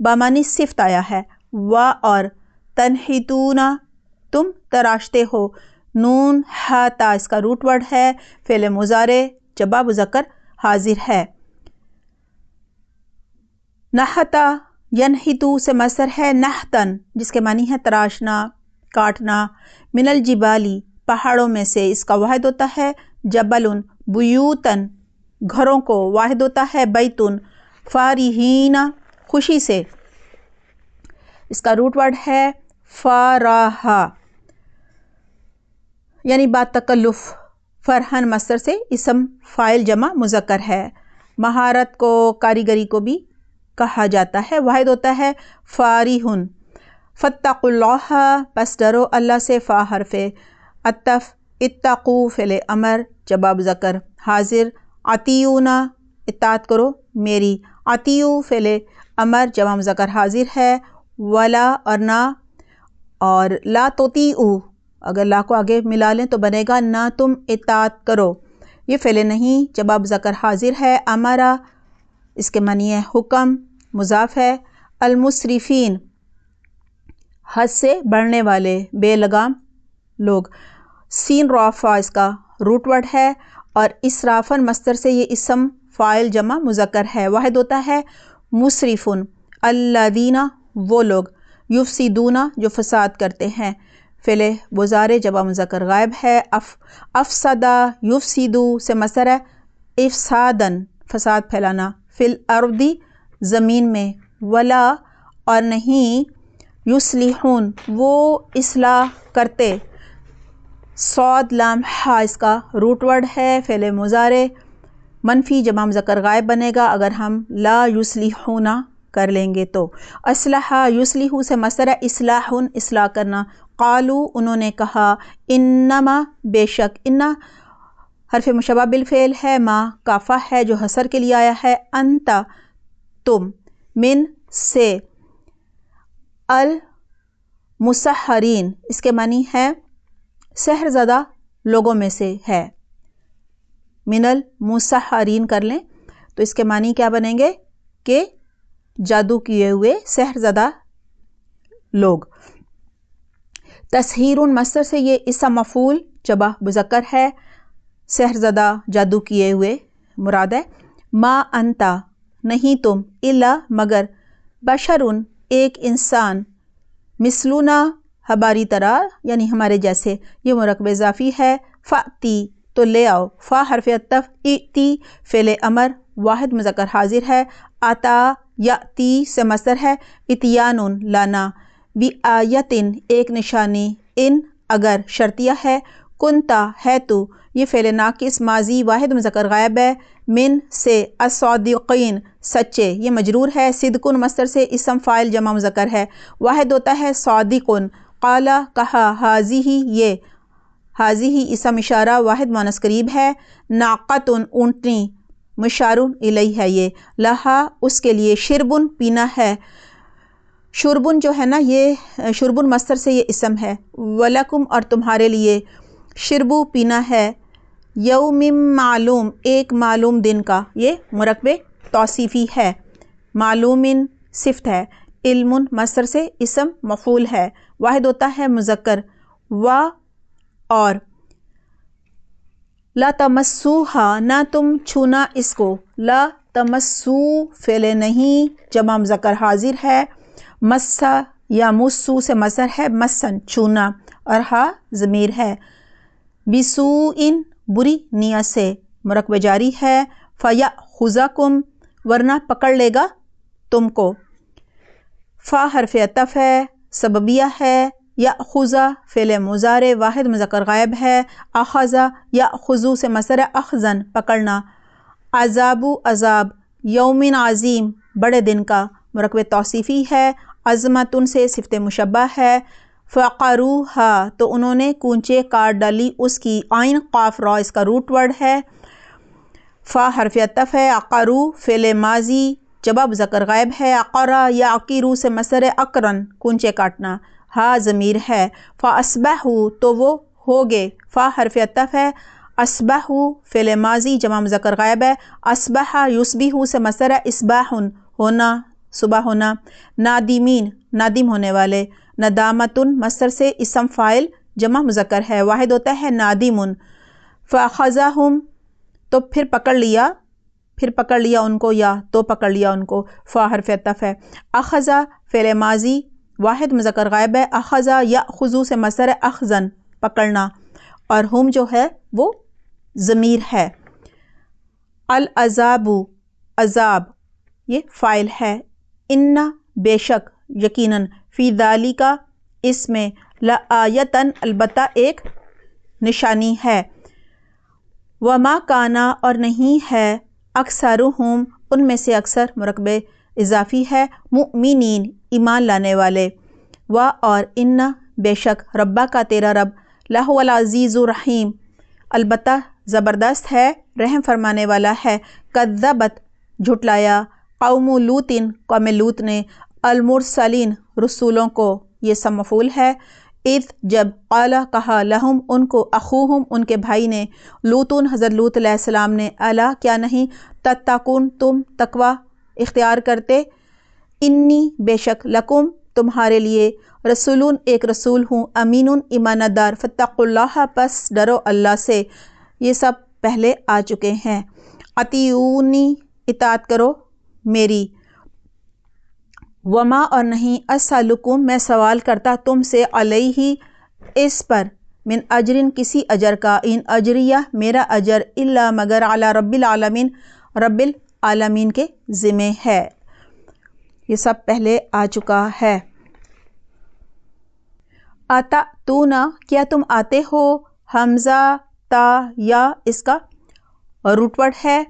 بامانی صفت آیا ہے، و اور تنحتون تم تراشتے ہو، نون ہا تا اس کا روٹ ورڈ ہے، فعل مضارع جمع مذکر حاضر ہے۔ نحتا ینحتو سے مصدر ہے نحتن جس کے معنی ہے تراشنا، کاٹنا۔ من الجبالی پہاڑوں میں سے، اس کا واحد ہوتا ہے جبلن، بیوتن گھروں کو، واحد ہوتا ہے بیتن، فارحین خوشی سے، اس کا روٹ ورڈ ہے فارحا یعنی با تکلف۔ فرحن مصدر سے اسم فاعل جمع مذکر ہے۔ مہارت کو، کاریگری کو بھی کہا جاتا ہے، واحد ہوتا ہے فارحن۔ فاتقوا اللہ پس ڈرو اللہ سے، فا حرف عطف، اتقو فعل امر جمع مذکر حاضر، اطیعونا اطاعت کرو میری، اطیعو فعل امر جمع مذکر حاضر ہے، ولا اور نہ، اور لا تطیعو اگر لا کو آگے ملا لیں تو بنے گا نہ تم اطاعت کرو، یہ فعل نہیں جمع مذکر حاضر ہے، امرا اس کے معنی ہے حکم، مضاف ہے، المسرفین حد سے بڑھنے والے، بے لگام لوگ، سین رافع اس کا روٹ ورڈ ہے، اور اسرافن مصدر سے یہ اسم فاعل جمع مذکر ہے، واحد ہوتا ہے مسرفن۔ الذین وہ لوگ، یفسدون جو فساد کرتے ہیں، فعل مضارع جمع مذکر غائب ہے، افسدہ یفسدو سے مصدر ہے افسادن فساد پھیلانا، فی الارض زمین میں، ولا اور نہیں، یصلحون وہ اصلاح کرتے، صاد لام ہا اس کا روٹ ورڈ ہے، فعل مضارع منفی جمع مذکر غائب بنے گا اگر ہم لا یصلحون کر لیں گے تو۔ اصلح یصلح سے مصدر ہے اصلاح اصلاح کرنا، قالو انہوں نے کہا، انما بے شک، انا حرف مشبہ بالفعل ہے، ما کافہ ہے جو حصر کے لیے آیا ہے، انت تم، من سے، المسحرین اس کے معنی ہے سحر زدہ لوگوں میں سے ہے، من المسحرین کر لیں تو اس کے معنی کیا بنیں گے کہ جادو کیے ہوئے سحر زدہ لوگ۔ تسحیر مصدر سے یہ اسم مفعول جمع مذکر ہے، سحر زدہ جادو کیے ہوئے مراد ہے۔ ما انتا نہیں تم، الا مگر، بشرن ایک انسان، مثلنا ہماری طرح یعنی ہمارے جیسے، یہ مرکب اضافی ہے، فاتی تو لے آؤ، فا حرف عطف، ایتی فعل امر واحد مذکر حاضر ہے، آتا یاتی سے مصدر ہے اتیان لانا، بی آیتن ایک نشانی، ان اگر شرطیہ ہے، کنتا ہے تو یہ فعل ناقص ماضی واحد مذکر غائب ہے، من سے، الصادقین سچے یہ مجرور ہے، صدقن مصدر سے اسم فاعل جمع مذکر ہے، واحد ہوتا ہے صادقن، قالا کہا، حاضی یہ، حاضی اسم اشارہ واحد مؤنث قریب ہے، ناقتن اونٹنی مشار الیہ ہے یہ، لہا اس کے لیے، شربن پینا ہے، شربن جو ہے نا یہ شربن مصدر سے یہ اسم ہے، ولکم اور تمہارے لیے، شربو پینا ہے، یوم معلوم ایک معلوم دن کا، یہ مرکب توصیفی ہے، معلومن صفت ہے، علم مصدر سے اسم مفعول ہے، واحد ہوتا ہے مذکر، و اور لا تمسوها نہ تم چھونا اس کو، لا تمسو فعل نہیں جمع مذکر حاضر ہے، مسا یا مسو سے مصدر ہے مسن چھونا، اور ہا ضمیر ہے، بسوء بری نیت سے مرکب جاری ہے، فیأخذکم ورنہ پکڑ لے گا تم کو، فا حرف عطف ہے، سببیہ ہے، یأخذ فعل مضارع واحد مذکر غائب ہے، اخذ یأخذ سے مصدر اخذن پکڑنا، عذاب عذاب، یوم عظیم بڑے دن کا مرکب توصیفی ہے، عظمتن سے صفت مشبہ ہے، فقروها تو انہوں نے کونچے کاٹ ڈالی اس کی، عین قاف را اس کا روٹ ورڈ ہے، فا حرف عطف ہے، عقرو فعل ماضی جمع مذکر غائب ہے، عقرا یا عقیرو سے مصدر اقرن کونچے کاٹنا، ہا ضمیر ہے، فاصبحوا تو وہ ہوگے، فا حرف عطف ہے، اصبحوا فعل ماضی جمع مذکر غائب ہے، اصبح یصبح سے مصدر اصباح ہونا، صبح ہونا، نادمین نادم ہونے والے، ندامتن مصدر سے اسم فاعل جمع مذکر ہے، واحد ہوتا ہے نادمن، فاخذہم تو پھر پکڑ لیا ان کو، یا تو پکڑ لیا ان کو، فا حرف عطف ہے، اخذا فعل ماضی واحد مذکر غائب ہے، اخذا یاخذو سے مصدر ہے اخذن پکڑنا، اور ہم جو ہے وہ ضمیر ہے، العذاب عذاب یہ فاعل ہے، ان بے شک یقیناً، فی ذالک اس میں، لآیتن البتہ ایک نشانی ہے، وما کانا اور نہیں ہے، اکثرہم ان میں سے اکثر مرکب اضافی ہے، مؤمنین ایمان لانے والے، و اور ان بے شک ربا کا تیرا رب، لہو العزیز الرحیم البتہ زبردست ہے رحم فرمانے والا ہے، کذبت جھٹلایا، قوم لوطن قوم لوط نے، المرسلین رسولوں کو، یہ سب مفعول ہے، اذ جب، قال کہا، لہم ان کو، اخوہم ان کے بھائی نے، لوطن حضرت لوط علیہ السلام نے، الا کیا نہیں، تتقون تم تقوی اختیار کرتے، انی بے شک، لکم تمہارے لیے، رسولون ایک رسول ہوں، امینun ایمانت دار، فاتقوا اللہ پس ڈرو اللہ سے، یہ سب پہلے آ چکے ہیں، اطیعونی اطاعت کرو میری، وما اور نہیں، اسألکم میں سوال کرتا تم سے، علیہ اس پر، من اجرن کسی اجر کا، ان اجریہ میرا اجر، الا مگر، علی رب العالمین رب العالمین کے ذمہ ہے، یہ سب پہلے آ چکا ہے۔ اتأتون کیا تم آتے ہو، حمزہ تا یا اس کا روٹ ورڈ ہے،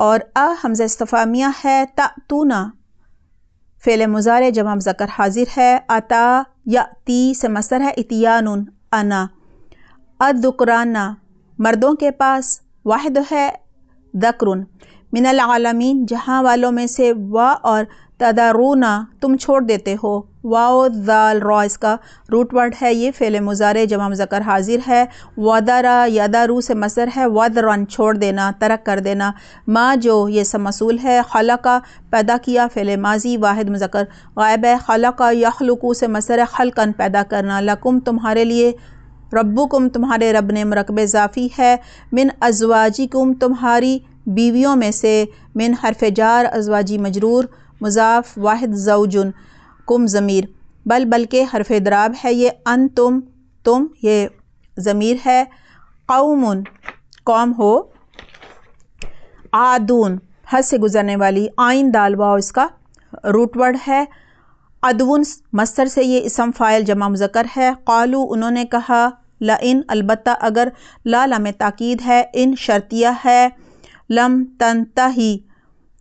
اور حمزہ استفہامیہ ہے، تأتون فعل مضارع جمع مذکر حاضر ہے، اتا یاتی سے مصدر ہے اتیان انا، الذکران مردوں کے پاس، واحد ہے ذکر، من العالمین جہاں والوں میں سے، و اور تذرون تم چھوڑ دیتے ہو، واو ذال را اس کا روٹ ورڈ ہے، یہ فعل مضارع جمع مذکر حاضر ہے، وذرا یذرو سے مصدر ہے وذرن چھوڑ دینا ترک کر دینا، ما جو یہ سب مصول ہے، خلقہ پیدا کیا فعل ماضی واحد مذکر غائب ہے، خلقہ یخلق سے مصدر ہے خلقن پیدا کرنا، لکم تمہارے لیے، ربکم تمہارے رب نے مرکب اضافی ہے، من ازواجکم تمہاری بیویوں میں سے، من حرف جار ازواجی مجرور، مضاف واحد زوجن، کم ضمیر، بلکہ حرف اضراب ہے یہ، انتم تم یہ ضمیر ہے، قوم قوم ہو، عادون حد سے گزرنے والی، آئین دال واو اس کا روٹ ورڈ ہے، عدون مصدر سے یہ اسم فاعل جمع مذکر ہے، قالو انہوں نے کہا، لئن البتہ اگر، لا لام تاکید ہے، ان شرطیہ ہے، لم تنتہی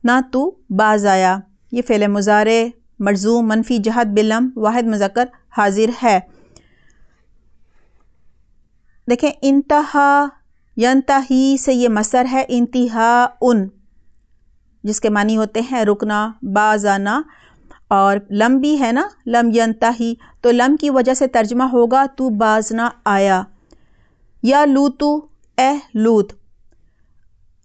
نہ تو باز آیا، یہ فعل مضارع مجزوم منفی جہت باللم واحد مذکر حاضر ہے، دیکھیں انتہا ینتہی سے یہ مصدر ہے انتہا ان، جس کے معنی ہوتے ہیں رکنا باز آنا، اور لم بھی ہے نا، لم ینتہی تو لم کی وجہ سے ترجمہ ہوگا تو باز نہ آیا، یا لوتو اے لوت،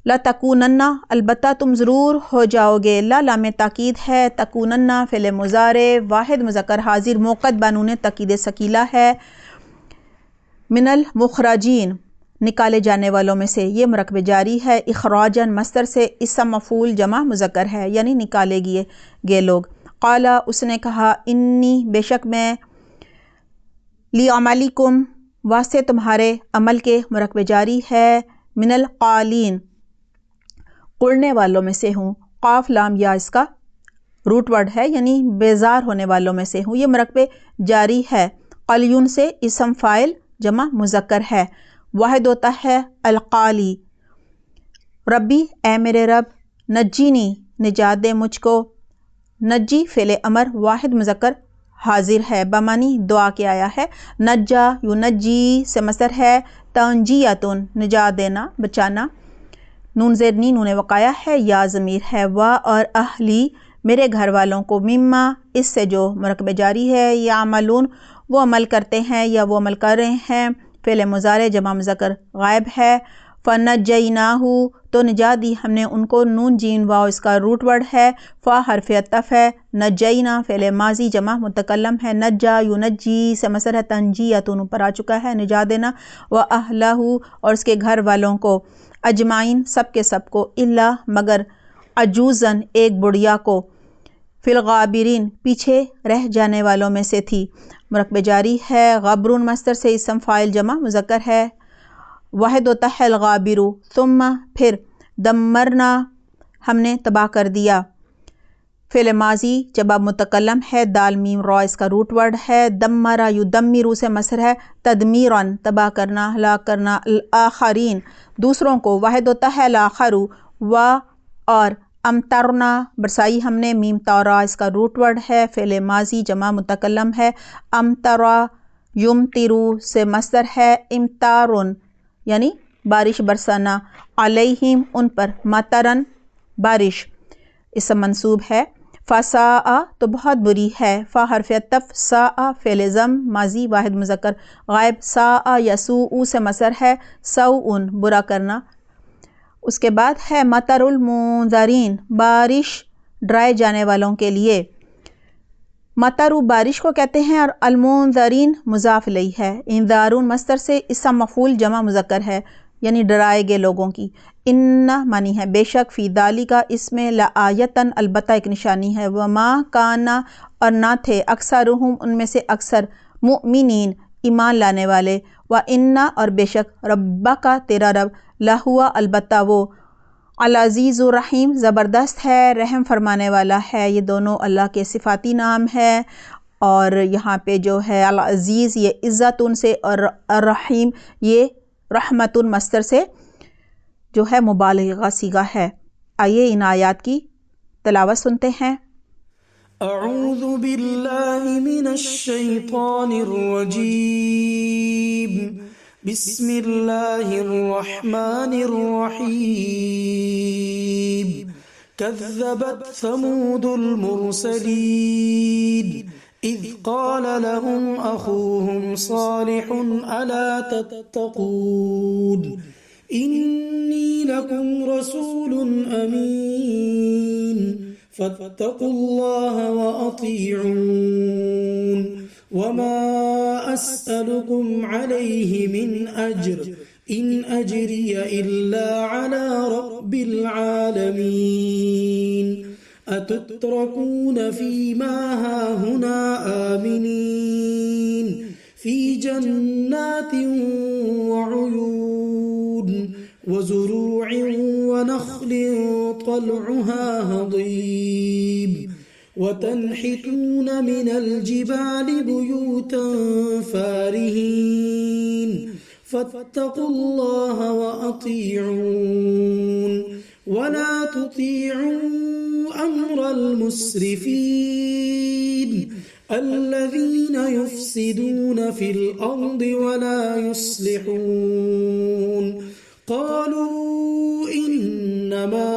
لَتَکُونَنَّ البتہ تم ضرور ہو جاؤ گے، لا لام تاکید ہے، تکونن فعل مضارع واحد مذکر حاضر موقد بانون تاکید ثقیلہ ہے، من المخرجین نکالے جانے والوں میں سے، یہ مرکب جاری ہے، اخراجن مصدر سے اسم مفعول جمع مذکر ہے، یعنی نکالے گئے لوگ، قالا اس نے کہا، انی بے شک میں، لِعَمَلِکُم واسطے تمہارے عمل کے مرکب جاری ہے، من القالین اڑنے والوں میں سے ہوں، قاف لام یا اس کا روٹ ورڈ ہے، یعنی بیزار ہونے والوں میں سے ہوں، یہ مرکب جاری ہے، قلیون سے اسم فاعل جمع مذکر ہے، واحد ہوتا ہے القالی، ربی اے میرے رب، نجینی نجات دے مجھ کو، نجی فعل امر واحد مذکر حاضر ہے، بمانی دعا کے آیا ہے، نجا ینجی سے مصدر ہے تنجیتن نجات دینا بچانا، نون زیر نی نون وقایا ہے، یا ضمیر ہے، و اور اہلی میرے گھر والوں کو، مما اس سے جو مرکب جاری ہے، یعملون وہ عمل کرتے ہیں یا وہ عمل کر رہے ہیں، فعل مضارع جمع مذکر غائب ہے، فنجیناہ تو نجات دی ہم نے ان کو، نون جین واو اس کا روٹ ورڈ ہے، فا حرف عطف ہے، نجینا فعل ماضی جمع متکلم ہے، نجا ینجی سے مصدر ہے، تنجیتن اوپر آ چکا ہے نجات دینا، و اہلہ اور اس کے گھر والوں کو، اجمعین سب کے سب کو، الا مگر عجوزن ایک بڑھیا کو، فی الغابرین پیچھے رہ جانے والوں میں سے تھی۔ مرکب جاری ہے، غبرون مصدر سے اسم فاعل جمع مذکر ہے، واحد ہوتا ہے الغابر، ثم پھر، دمرنا ہم نے تباہ کر دیا، فعل ماضی جواب متکلم ہے، دال میم را اس کا روٹ ورڈ ہے، دمرا یدمرو سے مصدر ہے، تدمیرن تباہ کرنا ہلاک کرنا، الآخرین دوسروں کو، واحد ہوتا ہے الآخر، و اور، امطرنا برسائی ہم نے، میم تارا اس کا روٹ ورڈ ہے، فعل ماضی جمع متکلم ہے، امطرا یمطرو سے مصدر ہے، امطارن یعنی بارش برسانا، علیہم ان پر، مطرن بارش اسم منصوب ہے، فساء تو بہت بری ہے، فا حرف عطف، ساء فعل ضم ماضی واحد مذکر غائب، ساء یسوء سے مصدر ہے، سوء برا کرنا، اس کے بعد ہے مطر المنذرین بارش ڈرائے جانے والوں کے لیے، مطر بارش کو کہتے ہیں، اور المنذرین مضاف الیہ ہے، انذارون مصدر سے اسم مفعول جمع مذکر ہے یعنی ڈرائے گئے لوگوں کی، ان معنی ہے بے شک، فی ذالک اس میں، لآیتن البتہ ایک نشانی ہے، وما کانا اور نہ تھے، اکثرہم ان میں سے اکثر، مؤمنین ایمان لانے والے، وَإِنَّ اور بے شک، ربک تیرا رب، لہوا البتہ وہ، العزیز الرحیم زبردست ہے رحم فرمانے والا ہے، یہ دونوں اللہ کے صفاتی نام ہے، اور یہاں پہ جو ہے العزیز یہ عزت ان سے، اور الرحیم یہ رحمت مصدر سے جو ہے مبالغہ صیغہ ہے۔ آئیے ان آیات کی تلاوت سنتے ہیں۔ اعوذ باللہ من الشیطان الرجیم، بسم اللہ الرحمن الرحیم، کذبت ثمود المرسلین اذ قال لهم اخوهم صالح الا تتقون انی لکم رسول امین فاتقوا اللہ وأطیعون وما اسألکم علیہ من اجر ان اجری الا علی رب العالمین اتترکون فیما ہاہنا آمنین فی جنات وعیون وزروع ونخل طلعها هضيم وتنحتون من الجبال بيوتا فارهين فاتقوا الله وأطيعون ولا تطيعوا أمر المسرفين الذين يفسدون في الأرض ولا يصلحون قالوا إنما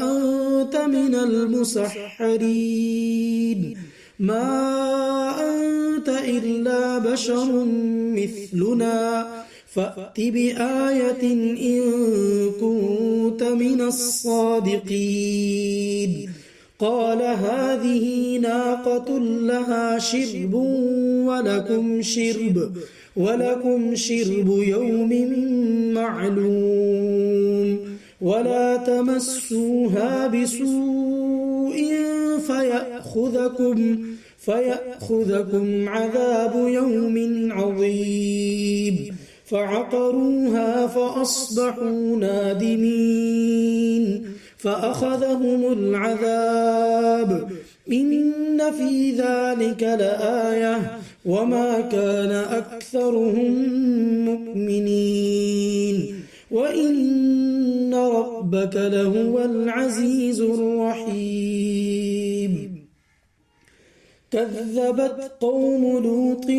أنت من المسحرين ما أنت إلا بشر مثلنا فأت بآية إن كنت من الصادقين قال هذه ناقة لها شرب ولكم شرب يوم معلوم ولا تمسوها بسوء فيأخذكم عذاب يوم عظيم فعقروها فأصبحوا نادمين فأخذهم العذاب إن في ذلك لآية وما كان أكثرهم مؤمنين وإن ربك لهو العزيز الرحيم كذبت قوم لوط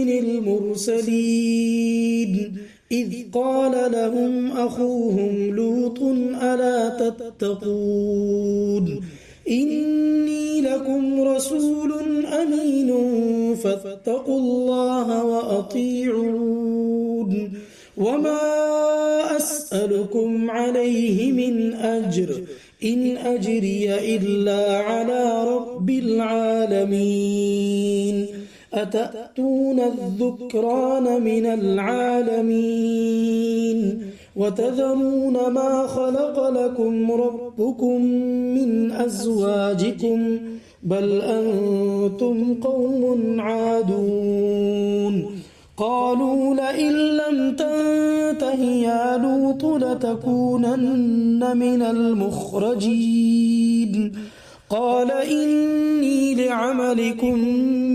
المرسلين إذ قال لهم أخوهم لوط ألا تتقون إني لكم رسول أمين فاتقوا الله وأطيعون وما أسألكم أسألكم عليه من أجر إن أجري إلا على رب العالمين أتأتون الذكران من العالمين وتذرون ما خلق لكم ربكم من أزواجكم بل أنتم قوم عادون قالوا لئن لم تنته يا لوط لتكونن من المخرجين قال إني لعملكم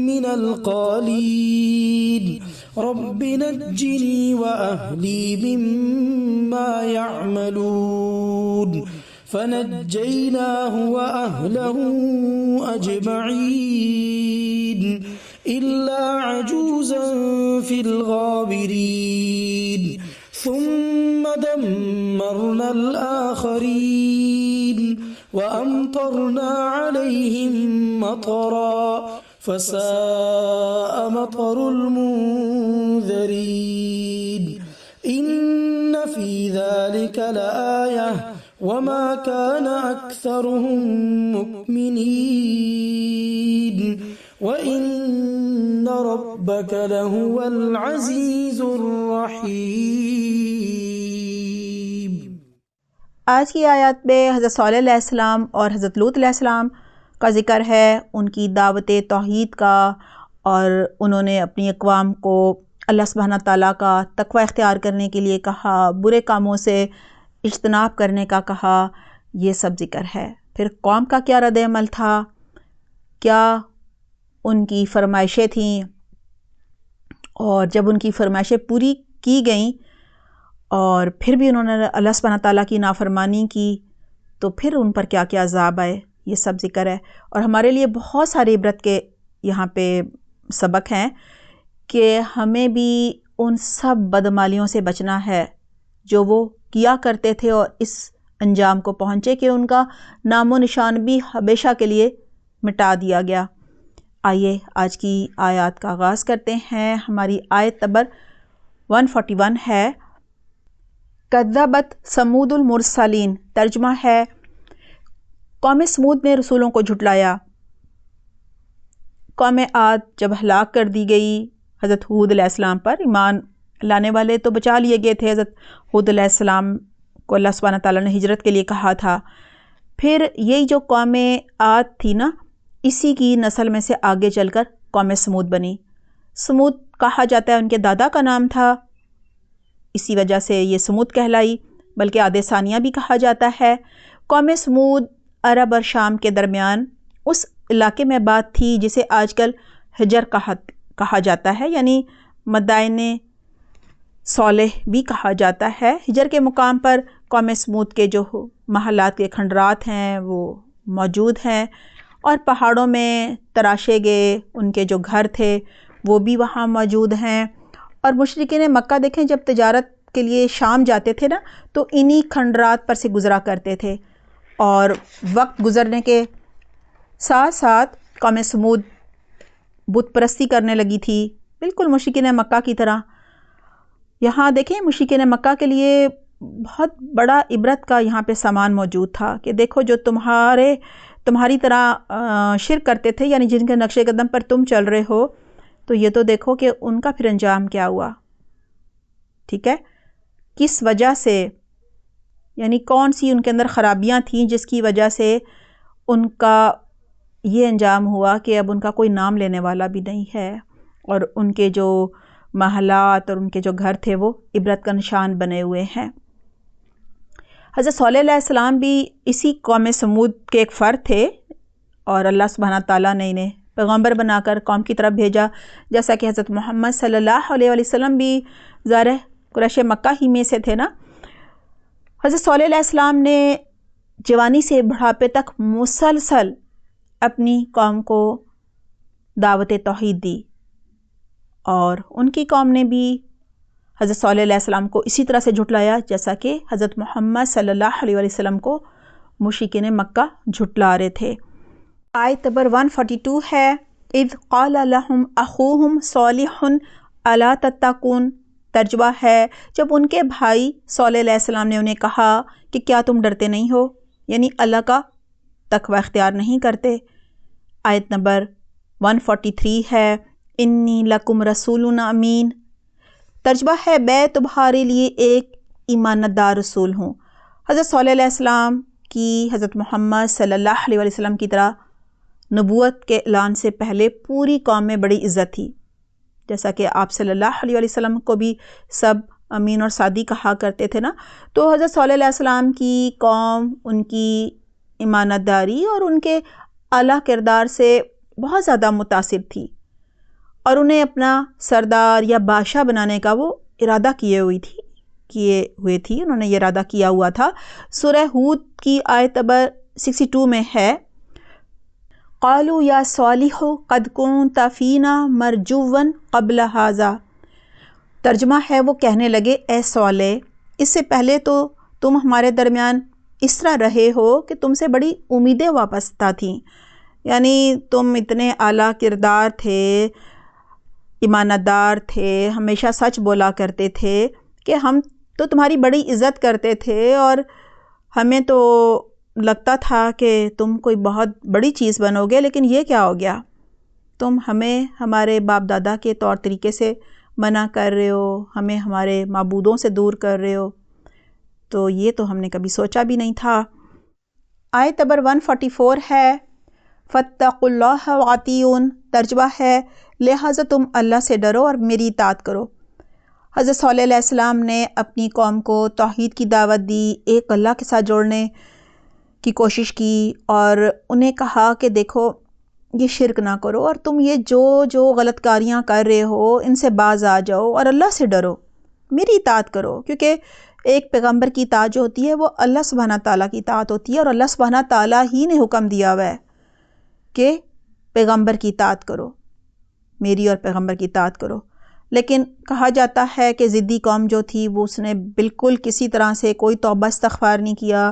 من القالين رب نجني وأهلي مما يعملون فنجيناه وأهله أجمعين إلا عجوزا في الغابرين ثم دمرنا الآخرين وأمطرنا عليهم مطرا فساء مطر المنذرين إن في ذلك لآية وما كان أكثرهم مؤمنين وإن ربك لهو العزيز الرحيم۔ آج کی آیات میں حضرت صالح علیہ السلام اور حضرت لوط علیہ السلام کا ذکر ہے، ان کی دعوت توحید کا، اور انہوں نے اپنی اقوام کو اللہ سبحانہ تعالیٰ کا تقوی اختیار کرنے کے لیے کہا، برے کاموں سے اجتناب کرنے کا کہا، یہ سب ذکر ہے۔ پھر قوم کا کیا رد عمل تھا، کیا ان کی فرمائشیں تھیں، اور جب ان کی فرمائشیں پوری کی گئیں اور پھر بھی انہوں نے اللہ سبحانہ تعالیٰ کی نافرمانی کی تو پھر ان پر کیا کیا عذاب آئے، یہ سب ذکر ہے۔ اور ہمارے لیے بہت سارے عبرت کے یہاں پہ سبق ہیں کہ ہمیں بھی ان سب بدعمالیوں سے بچنا ہے جو وہ کیا کرتے تھے اور اس انجام کو پہنچے کہ ان کا نام و نشان بھی ہمیشہ کے لیے مٹا دیا گیا۔ آئیے آج کی آیات کا آغاز کرتے ہیں۔ ہماری آیت نمبر 141 ہے کذبت ثمود المرسلین، ترجمہ ہے قوم سمود نے رسولوں کو جھٹلایا۔ قوم عاد جب ہلاک کر دی گئی حضرت ہود علیہ السلام پر، ایمان لانے والے تو بچا لیے گئے تھے، حضرت ہود علیہ السلام کو اللہ سبحانہ تعالیٰ نے ہجرت کے لیے کہا تھا۔ پھر یہی جو قوم عاد تھی نا، اسی کی نسل میں سے آگے چل کر قوم سمود بنی۔ سمود کہا جاتا ہے ان کے دادا کا نام تھا، اسی وجہ سے یہ سمود کہلائی، بلکہ عاد ثانیہ بھی کہا جاتا ہے۔ قوم سمود عرب اور شام کے درمیان اس علاقے میں آباد تھی جسے آج کل حجر کہا جاتا ہے، یعنی مدائن صالح بھی کہا جاتا ہے۔ حجر کے مقام پر قوم سمود کے جو محلات کے کھنڈرات ہیں وہ موجود ہیں، اور پہاڑوں میں تراشے گئے ان کے جو گھر تھے وہ بھی وہاں موجود ہیں۔ اور مشرکین مکہ دیکھیں جب تجارت کے لیے شام جاتے تھے نا تو انہی کھنڈرات پر سے گزرا کرتے تھے، اور وقت گزرنے کے ساتھ ساتھ قوم سمود بت پرستی کرنے لگی تھی، بالکل مشرکین مکہ کی طرح۔ یہاں دیکھیں مشرکین مکہ کے لیے بہت بڑا عبرت کا یہاں پہ سامان موجود تھا کہ دیکھو جو تمہاری طرح شرک کرتے تھے، یعنی جن کے نقش قدم پر تم چل رہے ہو، تو یہ تو دیکھو کہ ان کا پھر انجام کیا ہوا، ٹھیک ہے، کس وجہ سے، یعنی کون سی ان کے اندر خرابیاں تھیں جس کی وجہ سے ان کا یہ انجام ہوا کہ اب ان کا کوئی نام لینے والا بھی نہیں ہے، اور ان کے جو محلات اور ان کے جو گھر تھے وہ عبرت کا نشان بنے ہوئے ہیں۔ حضرت صالح علیہ السلام بھی اسی قوم سمود کے ایک فرد تھے، اور اللہ سبحانہ تعالیٰ نے انہیں پیغمبر بنا کر قوم کی طرف بھیجا، جیسا کہ حضرت محمد صلی اللہ علیہ وسلم بھی ظاہر قریش مکہ ہی میں سے تھے نا۔ حضرت صالح علیہ السلام نے جوانی سے بڑھاپے تک مسلسل اپنی قوم کو دعوت توحید دی، اور ان کی قوم نے بھی حضرت صالح علیہ السلام کو اسی طرح سے جھٹلایا جیسا کہ حضرت محمد صلی اللہ علیہ وسلم کو مشرکین مکہ جھٹلا رہے تھے۔ آیت نمبر 142 ہے اذ قال لهم اخوهم صالح الا تتقون، ترجمہ ہے جب ان کے بھائی صالح علیہ السلام نے انہیں کہا کہ کیا تم ڈرتے نہیں ہو، یعنی اللہ کا تقوی اختیار نہیں کرتے۔ آیت نمبر 143 ہے انی لکم رسول امین، ترجمہ ہے میں تمہارے لیے ایک ایماندار رسول ہوں۔ حضرت صالح علیہ السلام کی حضرت محمد صلی اللہ علیہ وسلم کی طرح نبوت کے اعلان سے پہلے پوری قوم میں بڑی عزت تھی، جیسا کہ آپ صلی اللہ علیہ وسلم کو بھی سب امین اور صادق کہا کرتے تھے نا، تو حضرت صالح علیہ السلام کی قوم ان کی ایمانداری اور ان کے اعلیٰ کردار سے بہت زیادہ متاثر تھی، اور انہیں اپنا سردار یا بادشاہ بنانے کا وہ ارادہ کیے ہوئے تھی، انہوں نے یہ ارادہ کیا ہوا تھا۔ سورہ ہود کی آیت نمبر 62 میں ہے قالوا یا صالح قد کنت فینا مرجوا قبل ھذا، ترجمہ ہے وہ کہنے لگے اے صالح اس سے پہلے تو تم ہمارے درمیان اس طرح رہے ہو کہ تم سے بڑی امیدیں وابستہ تھیں، یعنی تم اتنے اعلیٰ کردار تھے، ایماندار تھے، ہمیشہ سچ بولا کرتے تھے کہ ہم تو تمہاری بڑی عزت کرتے تھے، اور ہمیں تو لگتا تھا کہ تم کوئی بہت بڑی چیز بنو گے، لیکن یہ کیا ہو گیا، تم ہمیں ہمارے باپ دادا کے طور طریقے سے منع کر رہے ہو، ہمیں ہمارے معبودوں سے دور کر رہے ہو، تو یہ تو ہم نے کبھی سوچا بھی نہیں تھا۔ آیت نمبر 144 ہے فاتقوا اللہ وأطیعون، ترجمہ ہے لہٰذا تم اللہ سے ڈرو اور میری اطاعت کرو۔ حضرت صالح علیہ السلام نے اپنی قوم کو توحید کی دعوت دی، ایک اللہ کے ساتھ جوڑنے کی کوشش کی، اور انہیں کہا کہ دیکھو یہ شرک نہ کرو، اور تم یہ جو غلط کاریاں کر رہے ہو ان سے باز آ جاؤ اور اللہ سے ڈرو، میری اطاعت کرو، کیونکہ ایک پیغمبر کی اطاعت جو ہوتی ہے وہ اللہ سبحانہ تعالیٰ کی اطاعت ہوتی ہے، اور اللہ سبحانہ تعالیٰ ہی نے حکم دیا ہوا ہے کہ پیغمبر کی اطاعت کرو، میری اور پیغمبر کی اطاعت کرو۔ لیکن کہا جاتا ہے کہ ضدی قوم جو تھی وہ اس نے بالکل کسی طرح سے کوئی توبہ استغفار نہیں کیا،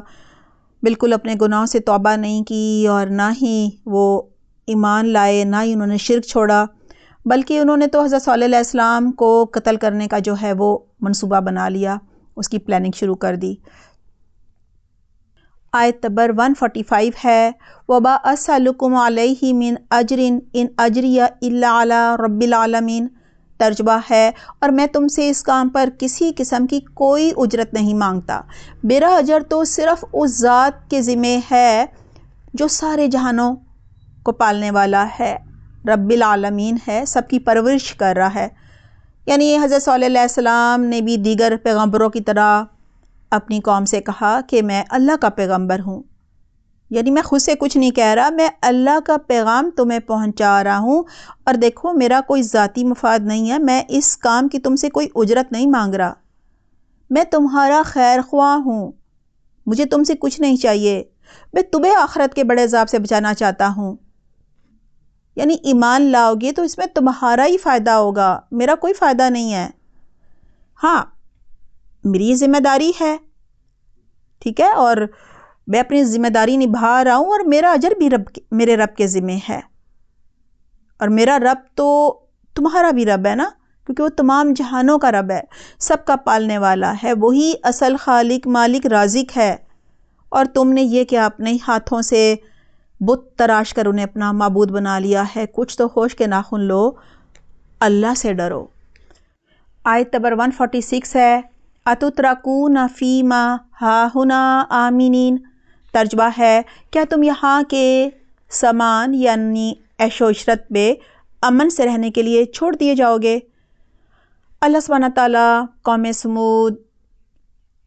بالکل اپنے گناہوں سے توبہ نہیں کی، اور نہ ہی وہ ایمان لائے، نہ ہی انہوں نے شرک چھوڑا، بلکہ انہوں نے تو حضرت صالح علیہ السلام کو قتل کرنے کا جو ہے وہ منصوبہ بنا لیا، اس کی پلاننگ شروع کر دی۔ آیت نمبر 145 ہے وَمَا أَسْأَلُكُمْ عَلَيْهِ مِنْ أَجْرٍ إِنْ أَجْرِيَ إِلَّا عَلَىٰ رَبِّ الْعَالَمِينَ، ترجمہ ہے اور میں تم سے اس کام پر کسی قسم کی کوئی اجرت نہیں مانگتا، میرا اجر تو صرف اس ذات کے ذمہ ہے جو سارے جہانوں کو پالنے والا ہے، رب العالمین ہے، سب کی پرورش کر رہا ہے۔ یعنی حضرت صلی اللہ علیہ السلام نے بھی دیگر پیغمبروں کی طرح اپنی قوم سے کہا کہ میں اللہ کا پیغمبر ہوں، یعنی میں خود سے کچھ نہیں کہہ رہا، میں اللہ کا پیغام تمہیں پہنچا رہا ہوں، اور دیکھو میرا کوئی ذاتی مفاد نہیں ہے، میں اس کام کی تم سے کوئی اجرت نہیں مانگ رہا، میں تمہارا خیر خواہ ہوں، مجھے تم سے کچھ نہیں چاہیے، میں تمہیں آخرت کے بڑے عذاب سے بچانا چاہتا ہوں، یعنی ایمان لاؤ گے تو اس میں تمہارا ہی فائدہ ہوگا، میرا کوئی فائدہ نہیں ہے۔ ہاں میری یہ ذمہ داری ہے، ٹھیک ہے، اور میں اپنی ذمہ داری نبھا رہا ہوں، اور میرا اجر بھی میرے رب کے ذمہ ہے، اور میرا رب تو تمہارا بھی رب ہے نا، کیونکہ وہ تمام جہانوں کا رب ہے، سب کا پالنے والا ہے، وہی اصل خالق مالک رازق ہے، اور تم نے یہ کہ اپنے ہاتھوں سے بت تراش کر انہیں اپنا معبود بنا لیا ہے، کچھ تو ہوش کے ناخن لو، اللہ سے ڈرو۔ آیت نمبر 146 ہے اتترکون فیما ہاہنا آمنین، ترجمہ ہے کیا تم یہاں کے سامان یعنی عیش و عشرت میں امن سے رہنے کے لیے چھوڑ دیے جاؤ گے۔ اللہ سبحانہ تعالیٰ قوم سمود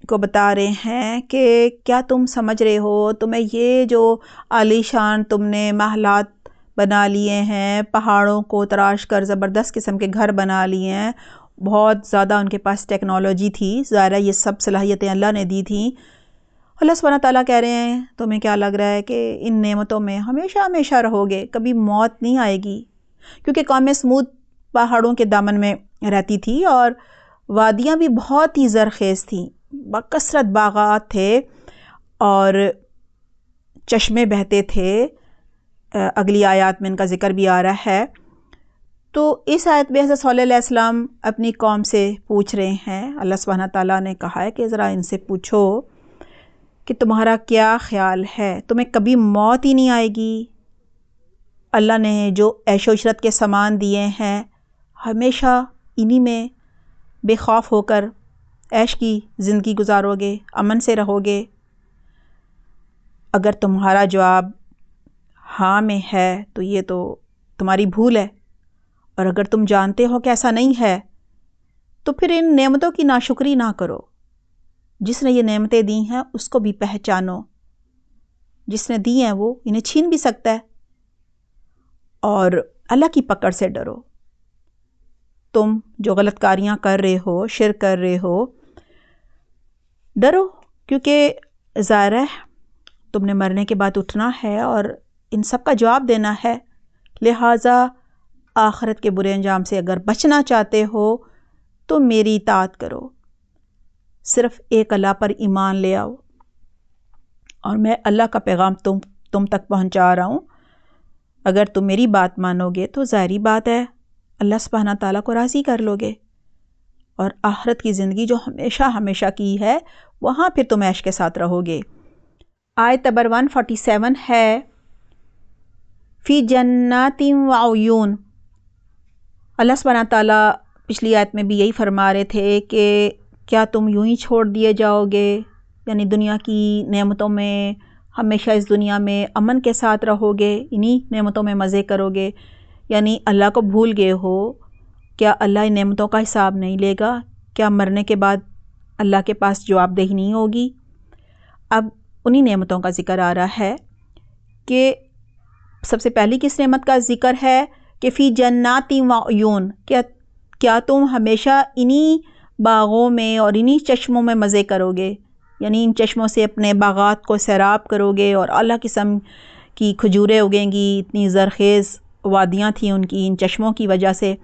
کو بتا رہے ہیں کہ کیا تم سمجھ رہے ہو، تمہیں یہ جو عالی شان تم نے محلات بنا لیے ہیں، پہاڑوں کو تراش کر زبردست قسم کے گھر بنا لیے ہیں، بہت زیادہ ان کے پاس ٹیکنالوجی تھی، ظاہرہ یہ سب صلاحیتیں اللہ نے دی تھیں، اللہ سبحانہ تعالیٰ کہہ رہے ہیں تمہیں کیا لگ رہا ہے کہ ان نعمتوں میں ہمیشہ ہمیشہ رہو گے، کبھی موت نہیں آئے گی، کیونکہ قوم سمود پہاڑوں کے دامن میں رہتی تھی، اور وادیاں بھی بہت ہی زرخیز تھیں، بکثرت باغات تھے اور چشمے بہتے تھے، اگلی آیات میں ان کا ذکر بھی آ رہا ہے۔ تو اس آیت میں حضرت صلی اللہ علیہ وسلم اپنی قوم سے پوچھ رہے ہیں، اللہ سبحانہ تعالیٰ نے کہا ہے کہ ذرا ان سے پوچھو کہ تمہارا کیا خیال ہے، تمہیں کبھی موت ہی نہیں آئے گی؟ اللہ نے جو عیش و عشرت کے سامان دیے ہیں ہمیشہ انہی میں بے خوف ہو کر عیش کی زندگی گزارو گے، امن سے رہو گے؟ اگر تمہارا جواب ہاں میں ہے تو یہ تو تمہاری بھول ہے، اور اگر تم جانتے ہو کہ ایسا نہیں ہے تو پھر ان نعمتوں کی ناشکری نہ کرو۔ جس نے یہ نعمتیں دی ہیں اس کو بھی پہچانو، جس نے دی ہیں وہ انہیں چھین بھی سکتا ہے، اور اللہ کی پکڑ سے ڈرو۔ تم جو غلط کاریاں کر رہے ہو، شرک کر رہے ہو، ڈرو، کیونکہ ظاہر ہے تم نے مرنے کے بعد اٹھنا ہے اور ان سب کا جواب دینا ہے، لہٰذا آخرت کے برے انجام سے اگر بچنا چاہتے ہو تو میری اطاعت کرو، صرف ایک اللہ پر ایمان لے آؤ، اور میں اللہ کا پیغام تم تک پہنچا رہا ہوں۔ اگر تم میری بات مانو گے تو ظاہری بات ہے اللہ سبحانہ تعالیٰ کو راضی کر لو گے، اور آخرت کی زندگی جو ہمیشہ ہمیشہ کی ہے وہاں پھر تم عیش کے ساتھ رہو گے۔ آیت نمبر 147 ہے فی جنات وعیون۔ اللہ سبحانہ تعالیٰ پچھلی آیت میں بھی یہی فرما رہے تھے کہ کیا تم یوں ہی چھوڑ دیے جاؤ گے، یعنی دنیا کی نعمتوں میں ہمیشہ اس دنیا میں امن کے ساتھ رہو گے، انہی نعمتوں میں مزے کرو گے، یعنی اللہ کو بھول گئے ہو؟ کیا اللہ ان نعمتوں کا حساب نہیں لے گا؟ کیا مرنے کے بعد اللہ کے پاس جواب دہی نہیں ہوگی؟ اب انہی نعمتوں کا ذکر آ رہا ہے کہ سب سے پہلی کس نعمت کا ذکر ہے کہ فی جنات وعیون، کیا تم ہمیشہ انہی باغوں میں اور انہی چشموں میں مزے کرو گے، یعنی ان چشموں سے اپنے باغات کو سیراب کرو گے، اور اعلیٰ قسم کی کھجوریں اگیں گی، اتنی زرخیز وادیاں تھیں ان کی ان چشموں کی وجہ سے۔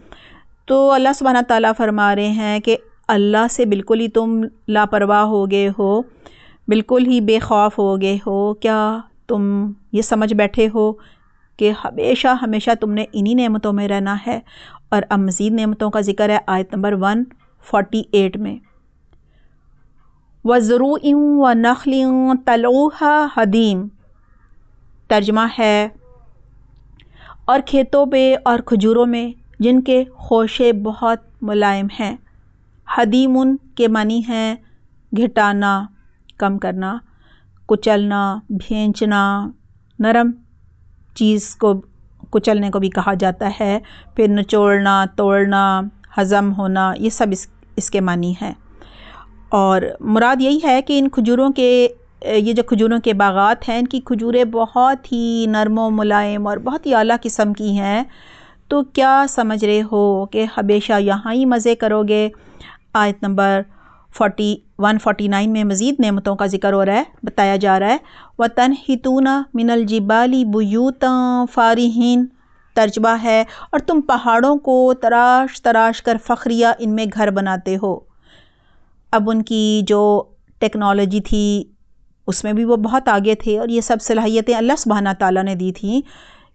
تو اللہ سبحانہ تعالیٰ فرما رہے ہیں کہ اللہ سے بالکل ہی تم لاپرواہ ہو گئے ہو، بالکل ہی بے خوف ہو گئے ہو؟ کیا تم یہ سمجھ بیٹھے ہو کہ ہمیشہ ہمیشہ تم نے انہی نعمتوں میں رہنا ہے؟ اور اب مزید نعمتوں کا ذکر ہے آیت نمبر 148 میں، وَزُرُوعٍ وَنَخْلٍ طَلْعُهَا حَدِيمٌ۔ ترجمہ ہے اور کھیتوں پہ اور کھجوروں میں جن کے خوشے بہت ملائم ہیں۔ حدیمن کے معنی ہیں گھٹانا، کم کرنا، کچلنا، بھینچنا، نرم چیز کو کچلنے کو بھی کہا جاتا ہے، پھر نچوڑنا، توڑنا، ہضم ہونا، یہ سب اس کے معنی ہیں۔ اور مراد یہی ہے کہ ان کھجوروں کے یہ جو کھجوروں کے باغات ہیں ان کی کھجوریں بہت ہی نرم و ملائم اور بہت ہی اعلیٰ قسم کی ہیں، تو کیا سمجھ رہے ہو کہ ہمیشہ یہاں ہی مزے کرو گے؟ آیت نمبر 149 میں مزید نعمتوں کا ذکر ہو رہا ہے، بتایا جا رہا ہے وَتَنْحِتُونَ مِنَ الْجِبَالِ بُيُوتًا فَارِحِينَ۔ ترجمہ ہے اور تم پہاڑوں کو تراش تراش کر فخریہ ان میں گھر بناتے ہو۔ اب ان کی جو ٹیکنالوجی تھی اس میں بھی وہ بہت آگے تھے، اور یہ سب صلاحیتیں اللہ سبحانہ تعالیٰ نے دی تھیں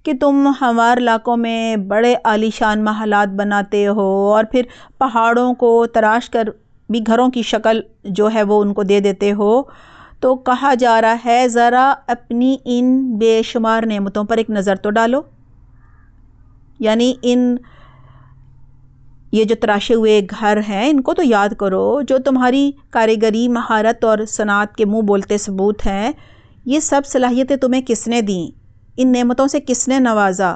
کہ تم ہموار علاقوں میں بڑے عالی شان محلات بناتے ہو، اور پھر پہاڑوں کو تراش کر بھی گھروں کی شکل جو ہے وہ ان کو دے دیتے ہو۔ تو کہا جا رہا ہے ذرا اپنی ان بے شمار نعمتوں پر ایک نظر تو ڈالو، یعنی یہ جو تراشے ہوئے گھر ہیں ان کو تو یاد کرو، جو تمہاری کاریگری، مہارت اور صنعت کے منہ بولتے ثبوت ہیں، یہ سب صلاحیتیں تمہیں کس نے دیں؟ ان نعمتوں سے کس نے نوازا؟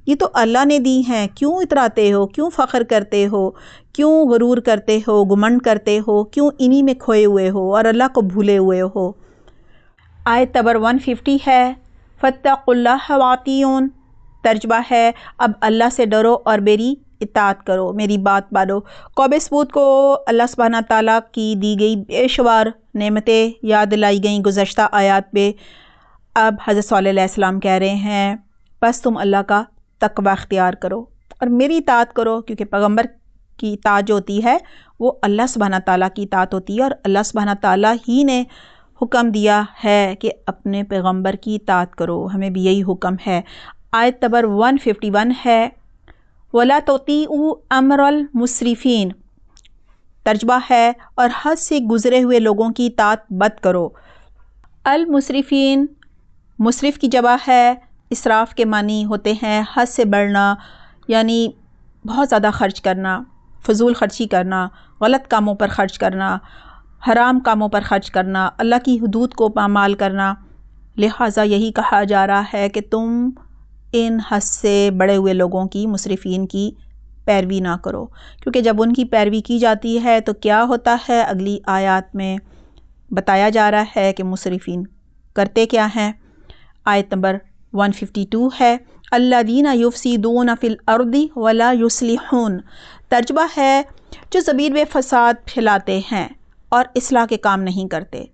یہ تو اللہ نے دی ہیں، کیوں اتراتے ہو؟ کیوں فخر کرتے ہو؟ کیوں غرور کرتے ہو، گھمنڈ کرتے ہو؟ کیوں انہی میں کھوئے ہوئے ہو اور اللہ کو بھولے ہوئے ہو؟ آیت نمبر 150 ہے فَاتَّقُوا اللَّهَ وَأَطِیعُونِ۔ ترجمہ ہے اب اللہ سے ڈرو اور میری اطاعت کرو، میری بات مانو۔ قوم ثمود کو اللہ سبحانہ تعالیٰ کی دی گئی بے شمار نعمتیں یاد دلائی گئیں گزشتہ آیات میں۔ اب حضرت صلی اللہ علیہ وسلم کہہ رہے ہیں بس تم اللہ کا تقوی اختیار کرو اور میری اطاعت کرو، کیونکہ پیغمبر کی اطاعت جو ہوتی ہے وہ اللہ سبحانہ تعالیٰ کی اطاعت ہوتی ہے، اور اللہ سبحانہ تعالیٰ ہی نے حکم دیا ہے کہ اپنے پیغمبر کی اطاعت کرو، ہمیں بھی یہی حکم ہے۔ آیت نمبر 151 ہے وَلَا تُطِيعُوا أَمْرَ الْمُسْرِفِينَ، ترجمہ ہے اور حد سے گزرے ہوئے لوگوں کی اطاعت مت کرو۔ المسرفین، مسرف کی جمع ہے، اسراف کے معنی ہوتے ہیں حد سے بڑھنا، یعنی بہت زیادہ خرچ کرنا، فضول خرچی کرنا، غلط کاموں پر خرچ کرنا، حرام کاموں پر خرچ کرنا، اللہ کی حدود کو پامال کرنا۔ لہٰذا یہی کہا جا رہا ہے کہ تم ان حد سے بڑے ہوئے لوگوں کی، مسرفین کی پیروی نہ کرو، کیونکہ جب ان کی پیروی کی جاتی ہے تو کیا ہوتا ہے، اگلی آیات میں بتایا جا رہا ہے کہ مسرفین کرتے کیا ہیں۔ آیت نمبر 152 ہے، الذین یفسدون فی الارض ولا یصلحون، ترجمہ ہے جو زمین میں فساد پھیلاتے ہیں اور اصلاح کے کام نہیں کرتے۔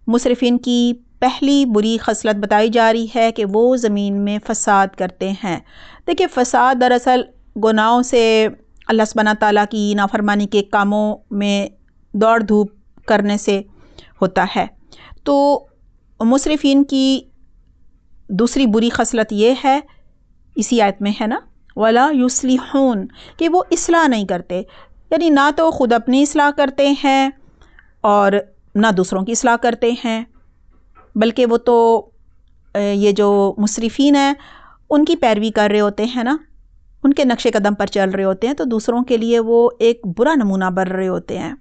مسرفین کی پہلی بری خصلت بتائی جا رہی ہے کہ وہ زمین میں فساد کرتے ہیں۔ دیکھیں، فساد دراصل گناہوں سے، اللہ سبحانہ تعالیٰ کی نافرمانی کے کاموں میں دوڑ دھوپ کرنے سے ہوتا ہے۔ تو مسرفین کی دوسری بری خصلت یہ ہے، اسی آیت میں ہے نا، وَلَا يُصْلِحُونَ، کہ وہ اصلاح نہیں کرتے، یعنی نہ تو خود اپنی اصلاح کرتے ہیں اور نہ دوسروں کی اصلاح کرتے ہیں، بلکہ وہ تو یہ جو مسرفین ہیں ان کی پیروی کر رہے ہوتے ہیں نا، ان کے نقش قدم پر چل رہے ہوتے ہیں، تو دوسروں کے لیے وہ ایک برا نمونہ بن رہے ہوتے ہیں۔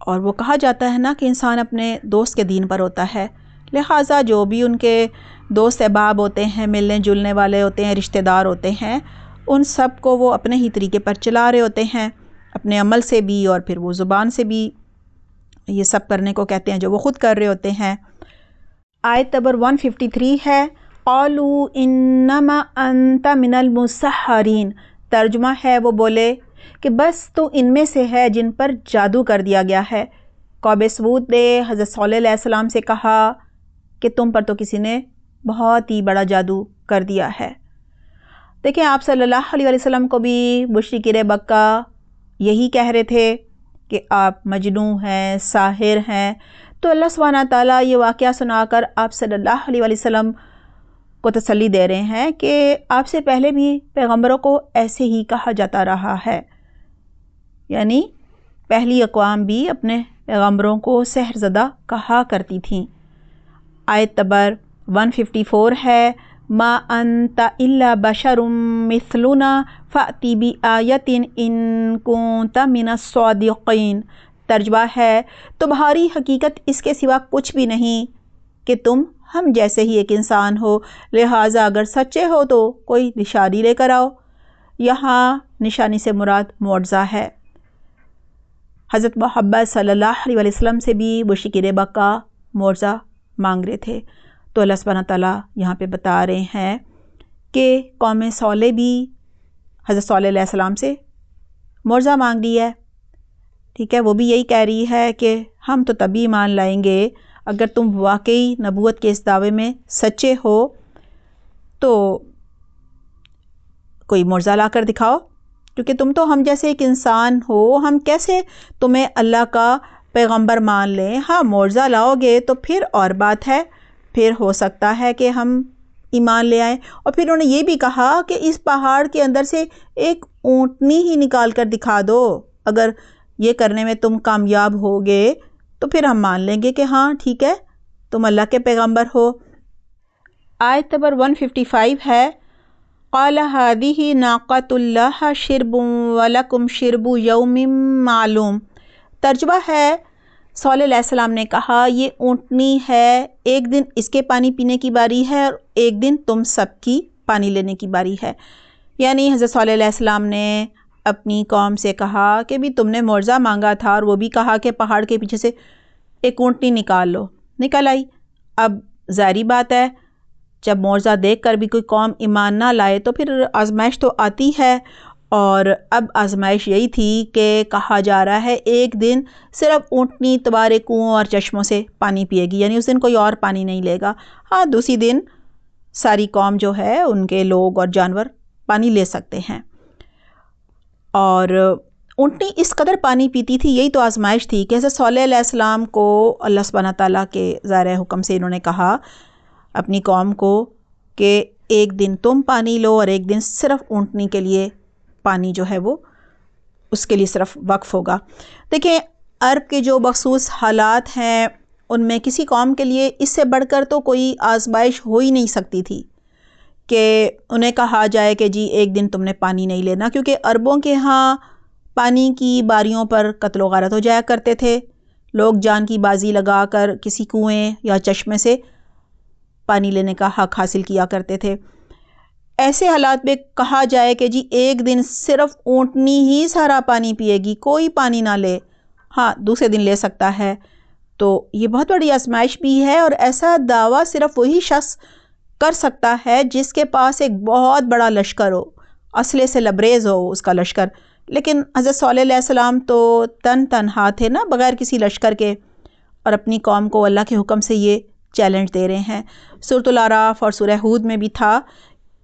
اور وہ کہا جاتا ہے نا کہ انسان اپنے دوست کے دین پر ہوتا ہے، لہٰذا جو بھی ان کے دوست احباب ہوتے ہیں، ملنے جلنے والے ہوتے ہیں، رشتہ دار ہوتے ہیں، ان سب کو وہ اپنے ہی طریقے پر چلا رہے ہوتے ہیں، اپنے عمل سے بھی اور پھر وہ زبان سے بھی یہ سب کرنے کو کہتے ہیں جو وہ خود کر رہے ہوتے ہیں۔ آیت نمبر 153 ہے، قالوا انما انت من المسحرین، ترجمہ ہے وہ بولے کہ بس تو ان میں سے ہے جن پر جادو کر دیا گیا ہے۔ قوم سمود نے حضرت صالح علیہ السلام سے کہا کہ تم پر تو کسی نے بہت ہی بڑا جادو کر دیا ہے۔ دیکھیں، آپ صلی اللہ علیہ وسلم کو بھی مشرکین مکہ یہی کہہ رہے تھے کہ آپ مجنون ہیں، ساحر ہیں، تو اللہ سبحانہ تعالیٰ یہ واقعہ سنا کر آپ صلی اللہ علیہ وسلم کو تسلی دے رہے ہیں کہ آپ سے پہلے بھی پیغمبروں کو ایسے ہی کہا جاتا رہا ہے، یعنی پہلی اقوام بھی اپنے پیغمبروں کو سحر زدہ کہا کرتی تھیں۔ آیت نمبر 154 ہے، ما انت الا بشر مثلنا فأت بآیۃ ان کنت من الصادقین، ترجمہ ہے تمہاری حقیقت اس کے سوا کچھ بھی نہیں کہ تم ہم جیسے ہی ایک انسان ہو، لہٰذا اگر سچے ہو تو کوئی نشانی لے کر آؤ۔ یہاں نشانی سے مراد معجزہ ہے۔ حضرت محمد صلی اللہ علیہ وسلم سے بھی مشرکین مکہ معجزہ مانگ رہے تھے، تو اللہ سبحانہ تعالیٰ یہاں پہ بتا رہے ہیں کہ قوم صالح بھی حضرت صالح علیہ السلام سے معجزہ مانگ رہی ہے، ٹھیک ہے، وہ بھی یہی کہہ رہی ہے کہ ہم تو تبھی ایمان لائیں گے اگر تم واقعی نبوت کے اس دعوے میں سچے ہو، تو کوئی معجزہ لا کر دکھاؤ، کیونکہ تم تو ہم جیسے ایک انسان ہو، ہم کیسے تمہیں اللہ کا پیغمبر مان لیں؟ ہاں، معجزہ لاؤ گے تو پھر اور بات ہے، پھر ہو سکتا ہے کہ ہم ایمان لے آئیں۔ اور پھر انہوں نے یہ بھی کہا کہ اس پہاڑ کے اندر سے ایک اونٹنی ہی نکال کر دکھا دو، اگر یہ کرنے میں تم کامیاب ہوگے تو پھر ہم مان لیں گے کہ ہاں ٹھیک ہے، تم اللہ کے پیغمبر ہو۔ آیت نمبر 155 ہے، قال هذه ناقۃ اللہ شرب ولکم شرب یوم معلوم، ترجمہ ہے صالح علیہ السلام نے کہا یہ اونٹنی ہے، ایک دن اس کے پانی پینے کی باری ہے اور ایک دن تم سب کی پانی لینے کی باری ہے۔ یعنی حضرت صالح علیہ السلام نے اپنی قوم سے کہا کہ بھی تم نے معجزہ مانگا تھا اور وہ بھی کہا کہ پہاڑ کے پیچھے سے ایک اونٹنی نکال لو، نکل آئی۔ اب ظاہری بات ہے جب معجزہ دیکھ کر بھی کوئی قوم ایمان نہ لائے تو پھر آزمائش تو آتی ہے، اور اب آزمائش یہی تھی کہ کہا جا رہا ہے ایک دن صرف اونٹنی تمہارے کنووں اور چشموں سے پانی پیے گی، یعنی اس دن کوئی اور پانی نہیں لے گا۔ ہاں، دوسری دن ساری قوم جو ہے ان کے لوگ اور جانور پانی لے سکتے ہیں، اور اونٹنی اس قدر پانی پیتی تھی، یہی تو آزمائش تھی کہ حضرت صالح علیہ السلام کو اللہ سبحانہ تعالیٰ کے ظاہر حکم سے انہوں نے کہا اپنی قوم کو کہ ایک دن تم پانی لو اور ایک دن صرف اونٹنی کے لیے پانی جو ہے وہ اس کے لیے صرف وقف ہوگا۔ دیکھیں عرب کے جو مخصوص حالات ہیں ان میں کسی قوم کے لیے اس سے بڑھ کر تو کوئی آزمائش ہو ہی نہیں سکتی تھی کہ انہیں کہا جائے کہ جی ایک دن تم نے پانی نہیں لینا، کیونکہ عربوں کے ہاں پانی کی باریوں پر قتل و غارت ہو جایا کرتے تھے، لوگ جان کی بازی لگا کر کسی کنویں یا چشمے سے پانی لینے کا حق حاصل کیا کرتے تھے۔ ایسے حالات میں کہا جائے کہ جی ایک دن صرف اونٹنی ہی سارا پانی پیے گی، کوئی پانی نہ لے، ہاں دوسرے دن لے سکتا ہے، تو یہ بہت بڑی آزمائش بھی ہے، اور ایسا دعویٰ صرف وہی شخص کر سکتا ہے جس کے پاس ایک بہت بڑا لشکر ہو، اسلحے سے لبریز ہو اس کا لشکر۔ لیکن حضرت صالح علیہ السلام تو تنہا تھے نا، بغیر کسی لشکر کے، اور اپنی قوم کو اللہ کے حکم سے یہ چیلنج دے رہے ہیں۔ سورۃ الاعراف اور سورہ ہود میں بھی تھا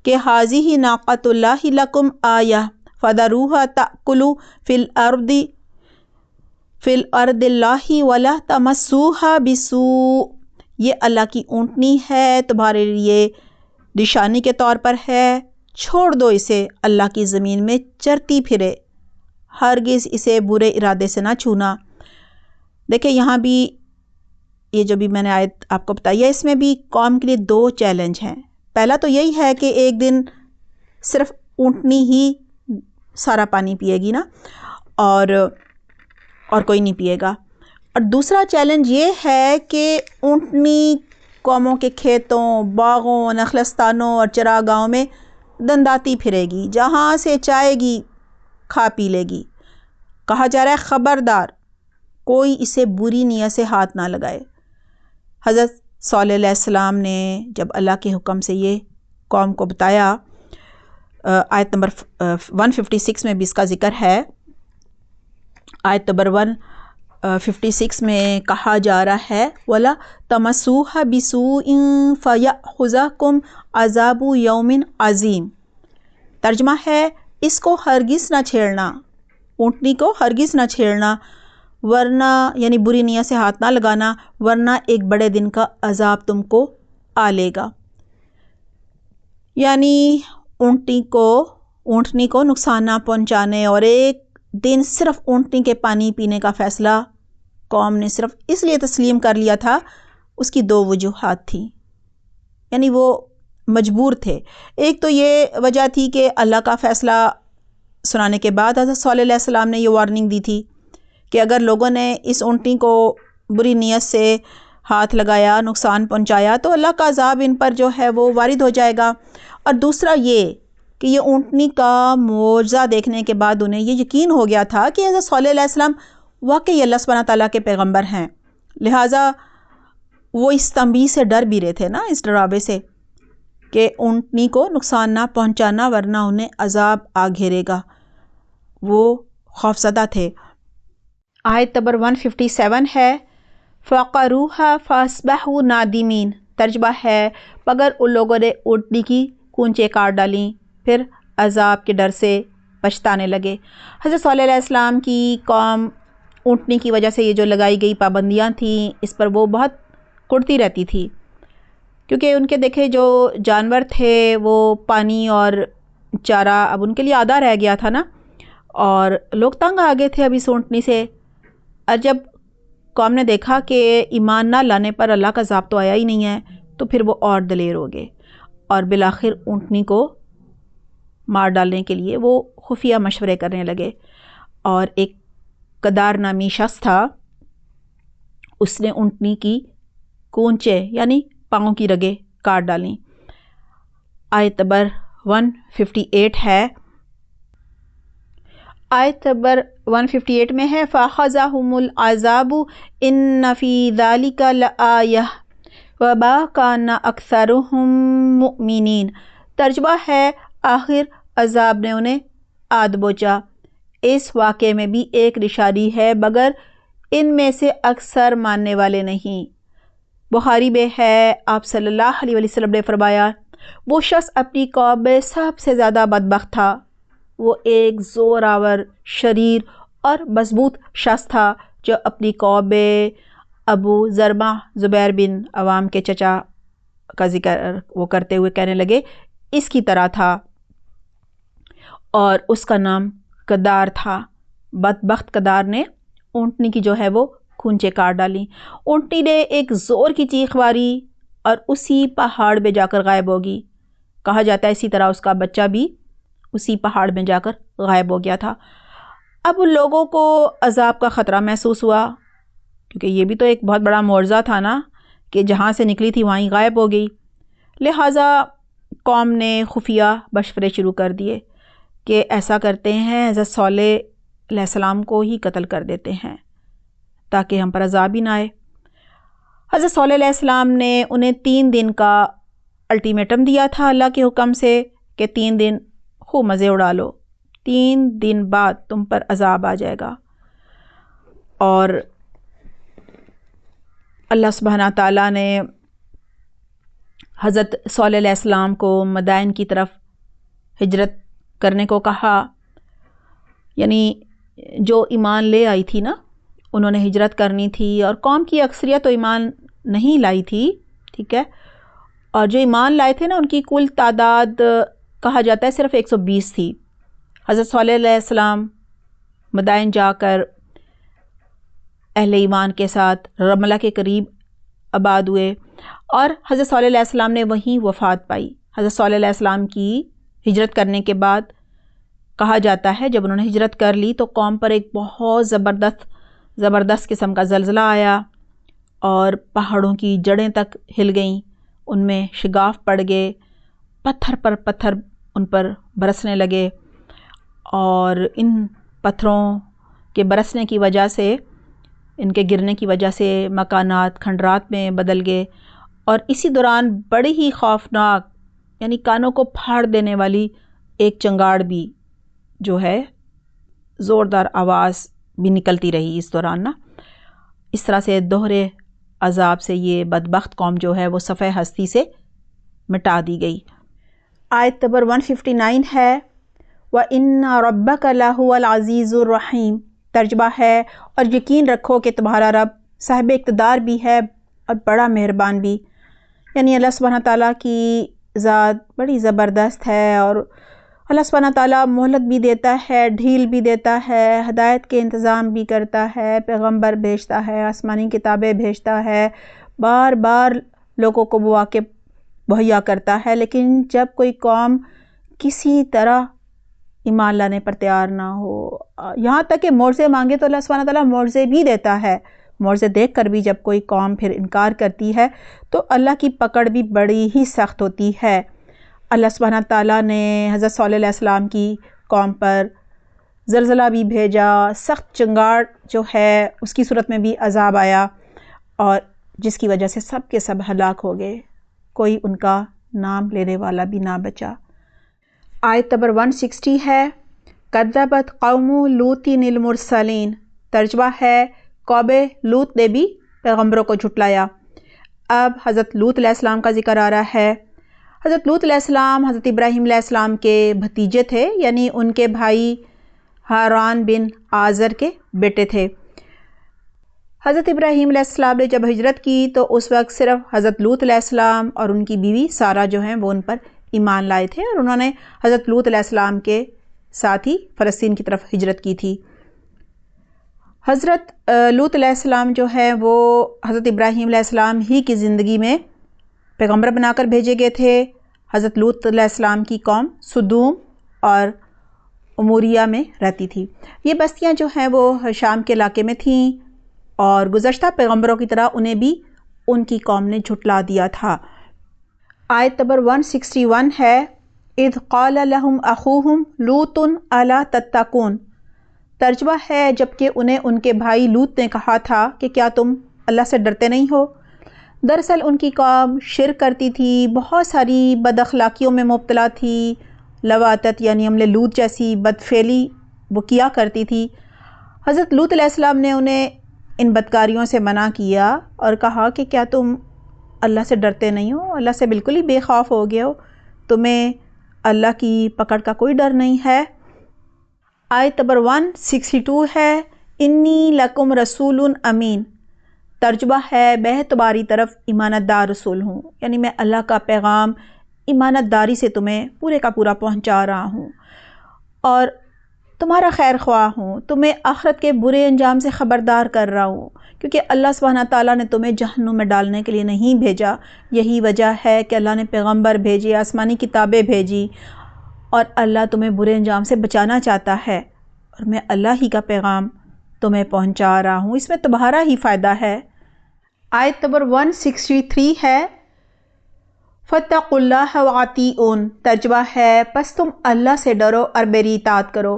کہ ھذہ ناقۃ اللہ لکم آیہ فذروھا تأکل فی الارض اللہ ولا تمسوھا بسوء، یہ اللہ کی اونٹنی ہے، تمہارے لیے نشانی کے طور پر ہے، چھوڑ دو اسے اللہ کی زمین میں چرتی پھرے، ہرگز اسے برے ارادے سے نہ چھونا۔ دیکھیں یہاں بھی یہ جو بھی میں نے آیت آپ کو بتائی ہے، اس میں بھی قوم کے لیے دو چیلنج ہیں۔ پہلا تو یہی ہے کہ ایک دن صرف اونٹنی ہی سارا پانی پیے گی نا، اور کوئی نہیں پیے گا، اور دوسرا چیلنج یہ ہے کہ اونٹنی قوموں کے کھیتوں، باغوں، نخلستانوں اور چراگاہوں میں دنداتی پھرے گی، جہاں سے چاہے گی کھا پی لے گی۔ کہا جا رہا ہے خبردار کوئی اسے بری نیت سے ہاتھ نہ لگائے۔ حضرت صالح علیہ السلام نے جب اللہ کے حکم سے یہ قوم کو بتایا، آیت نمبر 156 میں بھی اس کا ذکر ہے، آیت نمبر 156 میں کہا جا رہا ہے وَلَا تَمَسُّوهَا بِسُوءٍ فَيَأْخُذَكُمْ عَذَابُ يَوْمٍ عَظِيمٍ۔ ترجمہ ہے اس کو ہرگز نہ چھیڑنا، اونٹنی کو ہرگز نہ چھیڑنا، ورنہ یعنی بری نیت سے ہاتھ نہ لگانا، ورنہ ایک بڑے دن کا عذاب تم کو آ لے گا۔ یعنی اونٹنی کو نقصان نہ پہنچانے اور ایک دن صرف اونٹنی کے پانی پینے کا فیصلہ قوم نے صرف اس لیے تسلیم کر لیا تھا، اس کی دو وجوہات تھیں، یعنی وہ مجبور تھے۔ ایک تو یہ وجہ تھی کہ اللہ کا فیصلہ سنانے کے بعد حضرت صالح علیہ السلام نے یہ وارننگ دی تھی کہ اگر لوگوں نے اس اونٹنی کو بری نیت سے ہاتھ لگایا، نقصان پہنچایا، تو اللہ کا عذاب ان پر جو ہے وہ وارد ہو جائے گا۔ اور دوسرا یہ کہ یہ اونٹنی کا معجزہ دیکھنے کے بعد انہیں یہ یقین ہو گیا تھا کہ حضرت صالح علیہ السلام واقعی اللہ سبحانہ تعالیٰ کے پیغمبر ہیں، لہٰذا وہ اس تنبیہ سے ڈر بھی رہے تھے نا، اس ڈراوے سے کہ اونٹنی کو نقصان نہ پہنچانا ورنہ انہیں عذاب آ گھیرے گا، وہ خوفزدہ تھے۔ آیت نمبر 157 ہے فَعَقَرُوهَا فَأَصْبَحُوا نَادِمِينَ، ترجمہ ہے مگر ان لوگوں نے اونٹنی کی کونچیں کاٹ ڈالیں، پھر عذاب کے ڈر سے پچھتانے لگے۔ حضرت صلی اللہ علیہ السلام کی قوم اونٹنی کی وجہ سے یہ جو لگائی گئی پابندیاں تھیں اس پر وہ بہت کڑتی رہتی تھی، کیونکہ ان کے دیکھے جو جانور تھے وہ پانی اور چارہ اب ان کے لیے آدھا رہ گیا تھا نا، اور لوگ تنگ آ گئے تھے اب اس اونٹنی سے۔ اور جب قوم نے دیکھا کہ ایمان نہ لانے پر اللہ کا عذاب تو آیا ہی نہیں ہے، تو پھر وہ اور دلیر ہو گئے، اور بالآخر اونٹنی کو مار ڈالنے کے لیے وہ خفیہ مشورے کرنے لگے۔ اور ایک قدار نامی شخص تھا، اس نے اونٹنی کی کونچے یعنی پاؤں کی رگیں کاٹ ڈالیں۔ آیت نمبر 158 ہے، آیت نمبر 158 میں ہے فَأَخَذَهُمُ الْعَذَابُ إِنَّ فِي ذَلِكَ لَآیَةً وَمَا كَانَ أَكْثَرُهُم مُؤْمِنِينَ، ترجمہ ہے آخر عذاب نے انہیں آ دبوچا، اس واقعے میں بھی ایک نشانی ہے مگر ان میں سے اکثر ماننے والے نہیں۔ بخاری میں ہے آپ صلی اللہ علیہ وسلم نے فرمایا وہ شخص اپنی قوم میں سب سے زیادہ بدبخت تھا، وہ ایک زور آور، شریر اور مضبوط شخص تھا جو اپنی قوم میں ابو زرمہ زبیر بن عوام کے چچا کا ذکر وہ کرتے ہوئے کہنے لگے اس کی طرح تھا اور اس کا نام کدار تھا۔ بدبخت کدار نے اونٹنی کی جو ہے وہ کھونچے کاٹ ڈالی۔ اونٹنی نے ایک زور کی چیخ ماری اور اسی پہاڑ پہ جا کر غائب ہوگی۔ کہا جاتا ہے اسی طرح اس کا بچہ بھی اسی پہاڑ میں جا کر غائب ہو گیا تھا۔ اب ان لوگوں کو عذاب کا خطرہ محسوس ہوا، کیونکہ یہ بھی تو ایک بہت بڑا معجزہ تھا نا کہ جہاں سے نکلی تھی وہیں غائب ہو گئی۔ لہٰذا قوم نے خفیہ مشورے شروع کر دیے کہ ایسا کرتے ہیں حضرت صالح علیہ السلام کو ہی قتل کر دیتے ہیں تاکہ ہم پر عذاب ہی نہ آئے۔ حضرت صالح علیہ السلام نے انہیں 3 دن کا الٹیمیٹم دیا تھا اللہ کے حکم سے کہ 3 دن خوب مزے اڑا لو، 3 دن بعد تم پر عذاب آ جائے گا۔ اور اللہ سبحانہ تعالیٰ نے حضرت صالح علیہ السلام کو مدائن کی طرف ہجرت کرنے کو کہا، یعنی جو ایمان لے آئی تھی نا انہوں نے ہجرت کرنی تھی، اور قوم کی اکثریت تو ایمان نہیں لائی تھی، ٹھیک ہے، اور جو ایمان لائے تھے نا ان کی کل تعداد کہا جاتا ہے صرف 120 تھی۔ حضرت صالح علیہ السلام مدائن جا کر اہل ایمان کے ساتھ رملہ کے قریب آباد ہوئے، اور حضرت صالح علیہ السلام نے وہیں وفات پائی۔ حضرت صالح علیہ السلام کی ہجرت کرنے کے بعد کہا جاتا ہے جب انہوں نے ہجرت کر لی تو قوم پر ایک بہت زبردست قسم کا زلزلہ آیا اور پہاڑوں کی جڑیں تک ہل گئیں، ان میں شگاف پڑ گئے، پتھر پر پتھر ان پر برسنے لگے، اور ان پتھروں کے برسنے کی وجہ سے، ان کے گرنے کی وجہ سے مکانات کھنڈرات میں بدل گئے، اور اسی دوران بڑی ہی خوفناک یعنی کانوں کو پھاڑ دینے والی ایک چنگاڑ بھی جو ہے زوردار آواز بھی نکلتی رہی اس دوران نا۔ اس طرح سے دوہرے عذاب سے یہ بدبخت قوم جو ہے وہ صفحہ ہستی سے مٹا دی گئی۔ آیت نمبر 159 ہے وَإِنَّ رَبَّكَ لَهُوَ الْعَزِيزُ الرَّحِيمُ، ترجمہ ہے اور یقین رکھو کہ تمہارا رب صاحب اقتدار بھی ہے اور بڑا مہربان بھی، یعنی اللہ سبحانہ تعالیٰ کی ذات بڑی زبردست ہے، اور اللہ سبحانہ تعالیٰ مہلت بھی دیتا ہے، ڈھیل بھی دیتا ہے، ہدایت کے انتظام بھی کرتا ہے، پیغمبر بھیجتا ہے، آسمانی کتابیں بھیجتا ہے، بار بار لوگوں کو مواقع مہیا کرتا ہے، لیکن جب کوئی قوم کسی طرح ایمان لانے پر تیار نہ ہو، یہاں تک کہ معجزے مانگے تو اللہ سبحانہ تعالیٰ معجزے بھی دیتا ہے، معجزے دیکھ کر بھی جب کوئی قوم پھر انکار کرتی ہے تو اللہ کی پکڑ بھی بڑی ہی سخت ہوتی ہے۔ اللہ سبحانہ تعالیٰ نے حضرت صالح علیہ السلام کی قوم پر زلزلہ بھی بھیجا، سخت چنگاڑ جو ہے اس کی صورت میں بھی عذاب آیا، اور جس کی وجہ سے سب کے سب ہلاک ہو گئے، کوئی ان کا نام لینے والا بھی نہ بچا۔ آیت نمبر 160 ہے کذبت قوم لوط المرسلین، ترجمہ ہے قوم لوط نے بھی پیغمبروں کو جھٹلایا۔ اب حضرت لوط علیہ السلام کا ذکر آ رہا ہے۔ حضرت لوط علیہ السلام حضرت ابراہیم علیہ السلام کے بھتیجے تھے، یعنی ان کے بھائی ہاران بن آزر کے بیٹے تھے۔ حضرت ابراہیم علیہ السلام نے جب ہجرت کی تو اس وقت صرف حضرت لوط علیہ السلام اور ان کی بیوی سارہ جو ہیں وہ ان پر ایمان لائے تھے، اور انہوں نے حضرت لوط علیہ السلام کے ساتھ ہی فلسطین کی طرف ہجرت کی تھی۔ حضرت لوط علیہ السلام جو ہے وہ حضرت ابراہیم علیہ السلام ہی کی زندگی میں پیغمبر بنا کر بھیجے گئے تھے۔ حضرت لوط علیہ السلام کی قوم سدوم اور اموریہ میں رہتی تھی۔ یہ بستیاں جو ہیں وہ شام کے علاقے میں تھیں، اور گزشتہ پیغمبروں کی طرح انہیں بھی ان کی قوم نے جھٹلا دیا تھا۔ آیت نمبر 161 ہے اذ قال لهم اخوهم لوط الا تتقون، ترجمہ ہے جبکہ انہیں ان کے بھائی لوط نے کہا تھا کہ کیا تم اللہ سے ڈرتے نہیں ہو۔ دراصل ان کی قوم شرک کرتی تھی، بہت ساری بد اخلاقیوں میں مبتلا تھی، لواطت یعنی عمل لوط جیسی بدفعلی وہ کیا کرتی تھی۔ حضرت لوط علیہ السلام نے انہیں ان بدکاریوں سے منع کیا اور کہا کہ کیا تم اللہ سے ڈرتے نہیں ہو، اللہ سے بالکل ہی بے خوف ہو گئے ہو، تمہیں اللہ کی پکڑ کا کوئی ڈر نہیں ہے۔ آیت نمبر 162 ہے انی لکم رسول امین، ترجمہ ہے میں تمہاری طرف امانت دار رسول ہوں، یعنی میں اللہ کا پیغام امانت داری سے تمہیں پورے کا پورا پہنچا رہا ہوں اور تمہارا خیر خواہ ہوں، تمہیں آخرت کے برے انجام سے خبردار کر رہا ہوں، کیونکہ اللہ سبحانہ تعالیٰ نے تمہیں جہنم میں ڈالنے کے لیے نہیں بھیجا۔ یہی وجہ ہے کہ اللہ نے پیغمبر بھیجے، آسمانی کتابیں بھیجی، اور اللہ تمہیں برے انجام سے بچانا چاہتا ہے، اور میں اللہ ہی کا پیغام تمہیں پہنچا رہا ہوں، اس میں تمہارا ہی فائدہ ہے۔ آیت نمبر 163 ہے فَاتَّقُوا اللَّهَ وَأَطِیعُونِ، ترجمہ ہے پس تم اللہ سے ڈرو اور میری اطاعت کرو۔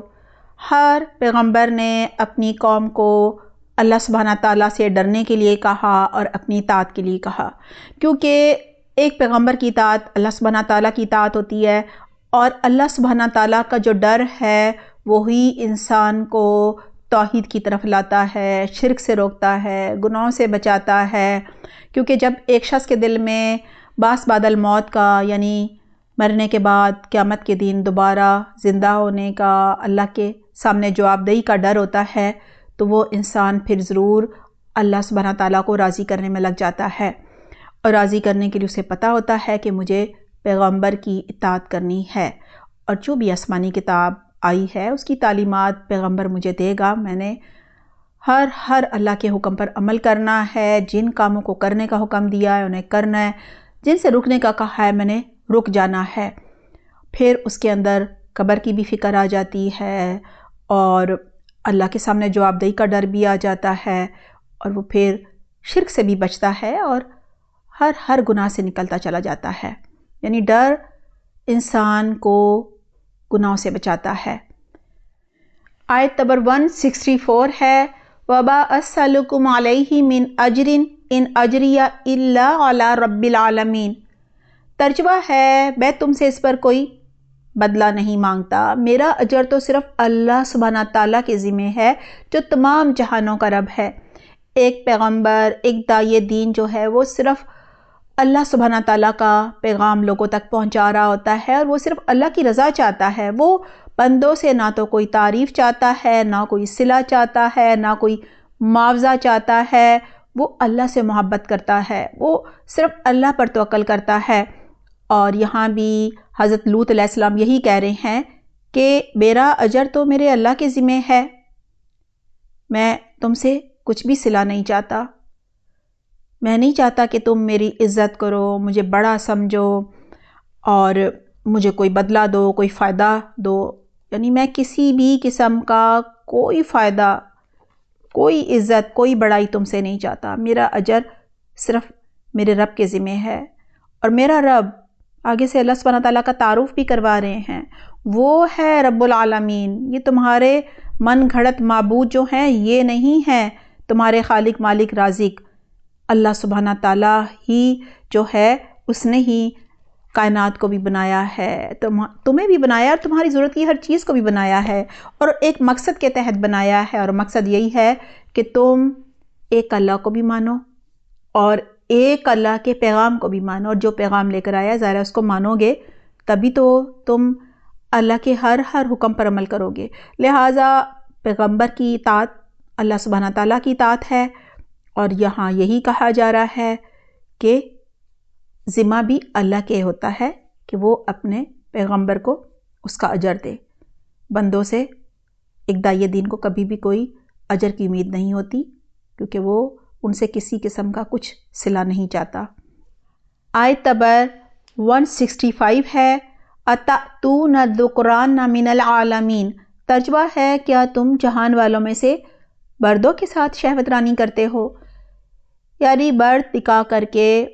ہر پیغمبر نے اپنی قوم کو اللہ سبحانہ تعالیٰ سے ڈرنے کے لیے کہا اور اپنی اطاعت کے لیے کہا، کیونکہ ایک پیغمبر کی اطاعت اللہ سبحانہ تعالیٰ کی اطاعت ہوتی ہے، اور اللہ سبحانہ تعالیٰ کا جو ڈر ہے وہی انسان کو توحید کی طرف لاتا ہے، شرک سے روکتا ہے، گناہوں سے بچاتا ہے، کیونکہ جب ایک شخص کے دل میں باس بعد الموت کا، یعنی مرنے کے بعد قیامت کے دن دوبارہ زندہ ہونے کا، اللہ کے سامنے جواب دہی کا ڈر ہوتا ہے، تو وہ انسان پھر ضرور اللہ سبحانہ تعالیٰ کو راضی کرنے میں لگ جاتا ہے، اور راضی کرنے کے لیے اسے پتہ ہوتا ہے کہ مجھے پیغمبر کی اطاعت کرنی ہے، اور جو بھی آسمانی کتاب آئی ہے اس کی تعلیمات پیغمبر مجھے دے گا، میں نے ہر اللہ کے حکم پر عمل کرنا ہے، جن کاموں کو کرنے کا حکم دیا ہے انہیں کرنا ہے، جن سے رکنے کا کہا ہے میں نے رک جانا ہے۔ پھر اس کے اندر قبر کی بھی فکر آ جاتی ہے، اور اللہ کے سامنے جواب دہی کا ڈر بھی آ جاتا ہے، اور وہ پھر شرک سے بھی بچتا ہے اور ہر گناہ سے نکلتا چلا جاتا ہے، یعنی ڈر انسان کو گناہوں سے بچاتا ہے۔ آیت نمبر 164 ہے وَمَا أَسْأَلُكُمْ عَلَيْهِ مِنْ أَجْرٍ إِنْ أَجْرِيَ إِلَّا عَلَىٰ رَبِّ الْعَالَمِينَ، ترجمہ ہے میں تم سے اس پر کوئی بدلہ نہیں مانگتا، میرا اجر تو صرف اللہ سبحانہ تعالیٰ کے ذمہ ہے جو تمام جہانوں کا رب ہے۔ ایک پیغمبر، ایک داعی دین جو ہے وہ صرف اللہ سبحانہ تعالیٰ کا پیغام لوگوں تک پہنچا رہا ہوتا ہے، اور وہ صرف اللہ کی رضا چاہتا ہے، وہ بندوں سے نہ تو کوئی تعریف چاہتا ہے، نہ کوئی صلہ چاہتا ہے، نہ کوئی معاوضہ چاہتا ہے، وہ اللہ سے محبت کرتا ہے، وہ صرف اللہ پر توکل کرتا ہے۔ اور یہاں بھی حضرت لوط علیہ السلام یہی کہہ رہے ہیں کہ میرا اجر تو میرے اللہ کے ذمہ ہے، میں تم سے کچھ بھی صلہ نہیں چاہتا، میں نہیں چاہتا کہ تم میری عزت کرو، مجھے بڑا سمجھو اور مجھے کوئی بدلہ دو، کوئی فائدہ دو، یعنی میں کسی بھی قسم کا کوئی فائدہ، کوئی عزت، کوئی بڑائی تم سے نہیں چاہتا، میرا اجر صرف میرے رب کے ذمہ ہے۔ اور میرا رب، آگے سے اللہ سبحانہ تعالیٰ کا تعارف بھی کروا رہے ہیں، وہ ہے رب العالمین، یہ تمہارے من گھڑت معبود جو ہیں یہ نہیں ہیں، تمہارے خالق مالک رازق اللہ سبحانہ تعالیٰ ہی جو ہے، اس نے ہی کائنات کو بھی بنایا ہے، تمہیں بھی بنایا اور تمہاری ضرورت کی ہر چیز کو بھی بنایا ہے، اور ایک مقصد کے تحت بنایا ہے، اور مقصد یہی ہے کہ تم ایک اللہ کو بھی مانو اور ایک اللہ کے پیغام کو بھی مانو، اور جو پیغام لے کر آیا ظاہر ہے اس کو مانو گے تبھی تو تم اللہ کے ہر حکم پر عمل کرو گے۔ لہٰذا پیغمبر کی اطاعت اللہ سبحانہ تعالیٰ کی اطاعت ہے، اور یہاں یہی کہا جا رہا ہے کہ ذمہ بھی اللہ کے ہوتا ہے کہ وہ اپنے پیغمبر کو اس کا اجر دے۔ بندوں سے ایک داعی دین کو کبھی بھی کوئی اجر کی امید نہیں ہوتی، کیونکہ وہ ان سے کسی قسم کا کچھ صلہ نہیں چاہتا۔ آیت نمبر 165 ہے أَتَأْتُونَ الذُّكْرَانَ مِنَ الْعَالَمِينَ، ترجمہ ہے کیا تم جہان والوں میں سے مردوں کے ساتھ شہوت رانی کرتے ہو، یعنی مرد نکاح کر کے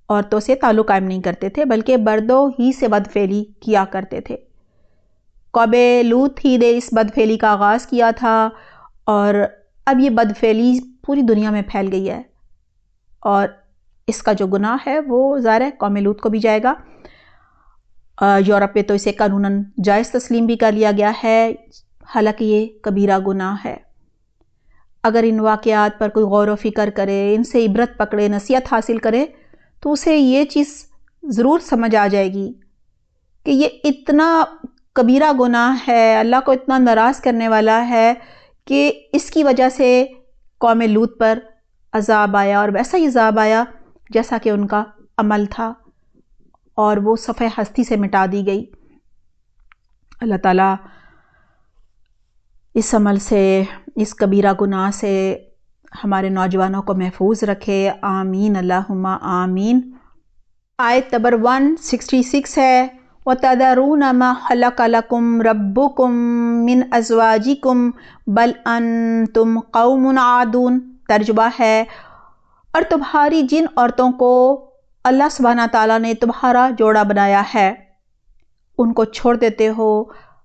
عورتوں سے تعلق قائم نہیں کرتے تھے بلکہ مردوں ہی سے بدفعلی کیا کرتے تھے۔ قوم لوط ہی نے اس بدفعلی کا آغاز کیا تھا، اور اب یہ بدفعلی پوری دنیا میں پھیل گئی ہے، اور اس کا جو گناہ ہے وہ ظاہر ہے قوم لوط کو بھی جائے گا۔ یورپ میں تو اسے قانوناً جائز تسلیم بھی کر لیا گیا ہے، حالانکہ یہ کبیرہ گناہ ہے۔ اگر ان واقعات پر کوئی غور و فکر کرے، ان سے عبرت پکڑے، نصیحت حاصل کرے، تو اسے یہ چیز ضرور سمجھ آ جائے گی کہ یہ اتنا کبیرہ گناہ ہے، اللہ کو اتنا ناراض کرنے والا ہے کہ اس کی وجہ سے قوم لوط پر عذاب آیا، اور ویسا ہی عذاب آیا جیسا کہ ان کا عمل تھا۔ اور وہ صفحہ ہستی سے مٹا دی گئی۔ اللہ تعالیٰ اس عمل سے، اس کبیرہ گناہ سے ہمارے نوجوانوں کو محفوظ رکھے، آمین اللہم آمین۔ آیت نمبر 166 ہے، وَتَذَرُونَ مَا خَلَقَ لَكُمْ رَبُّكُمْ مِنْ أَزْوَاجِكُمْ بَلْ أَنْتُمْ قَوْمٌ عَادُونَ۔ ترجمہ ہے، اور تمہاری جن عورتوں کو اللہ سبحانہ تعالیٰ نے تمہارا جوڑا بنایا ہے ان کو چھوڑ دیتے ہو،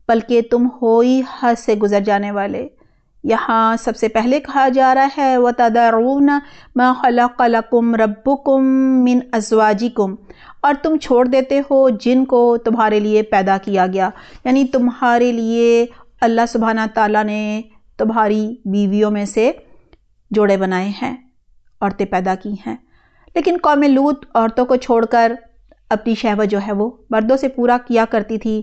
بلکہ تم ہو ہی حد سے گزر جانے والے۔ یہاں سب سے پہلے کہا جا رہا ہے وَتَذَرُونَ مَا خَلَقَ لَكُمْ رَبُّكُمْ مِنْ أَزْوَاجِكُمْ، اور تم چھوڑ دیتے ہو جن کو تمہارے لیے پیدا کیا گیا، یعنی تمہارے لیے اللہ سبحانہ تعالیٰ نے تمہاری بیویوں میں سے جوڑے بنائے ہیں، عورتیں پیدا کی ہیں۔ لیکن قوم لوط عورتوں کو چھوڑ کر اپنی شہوت جو ہے وہ مردوں سے پورا کیا کرتی تھی۔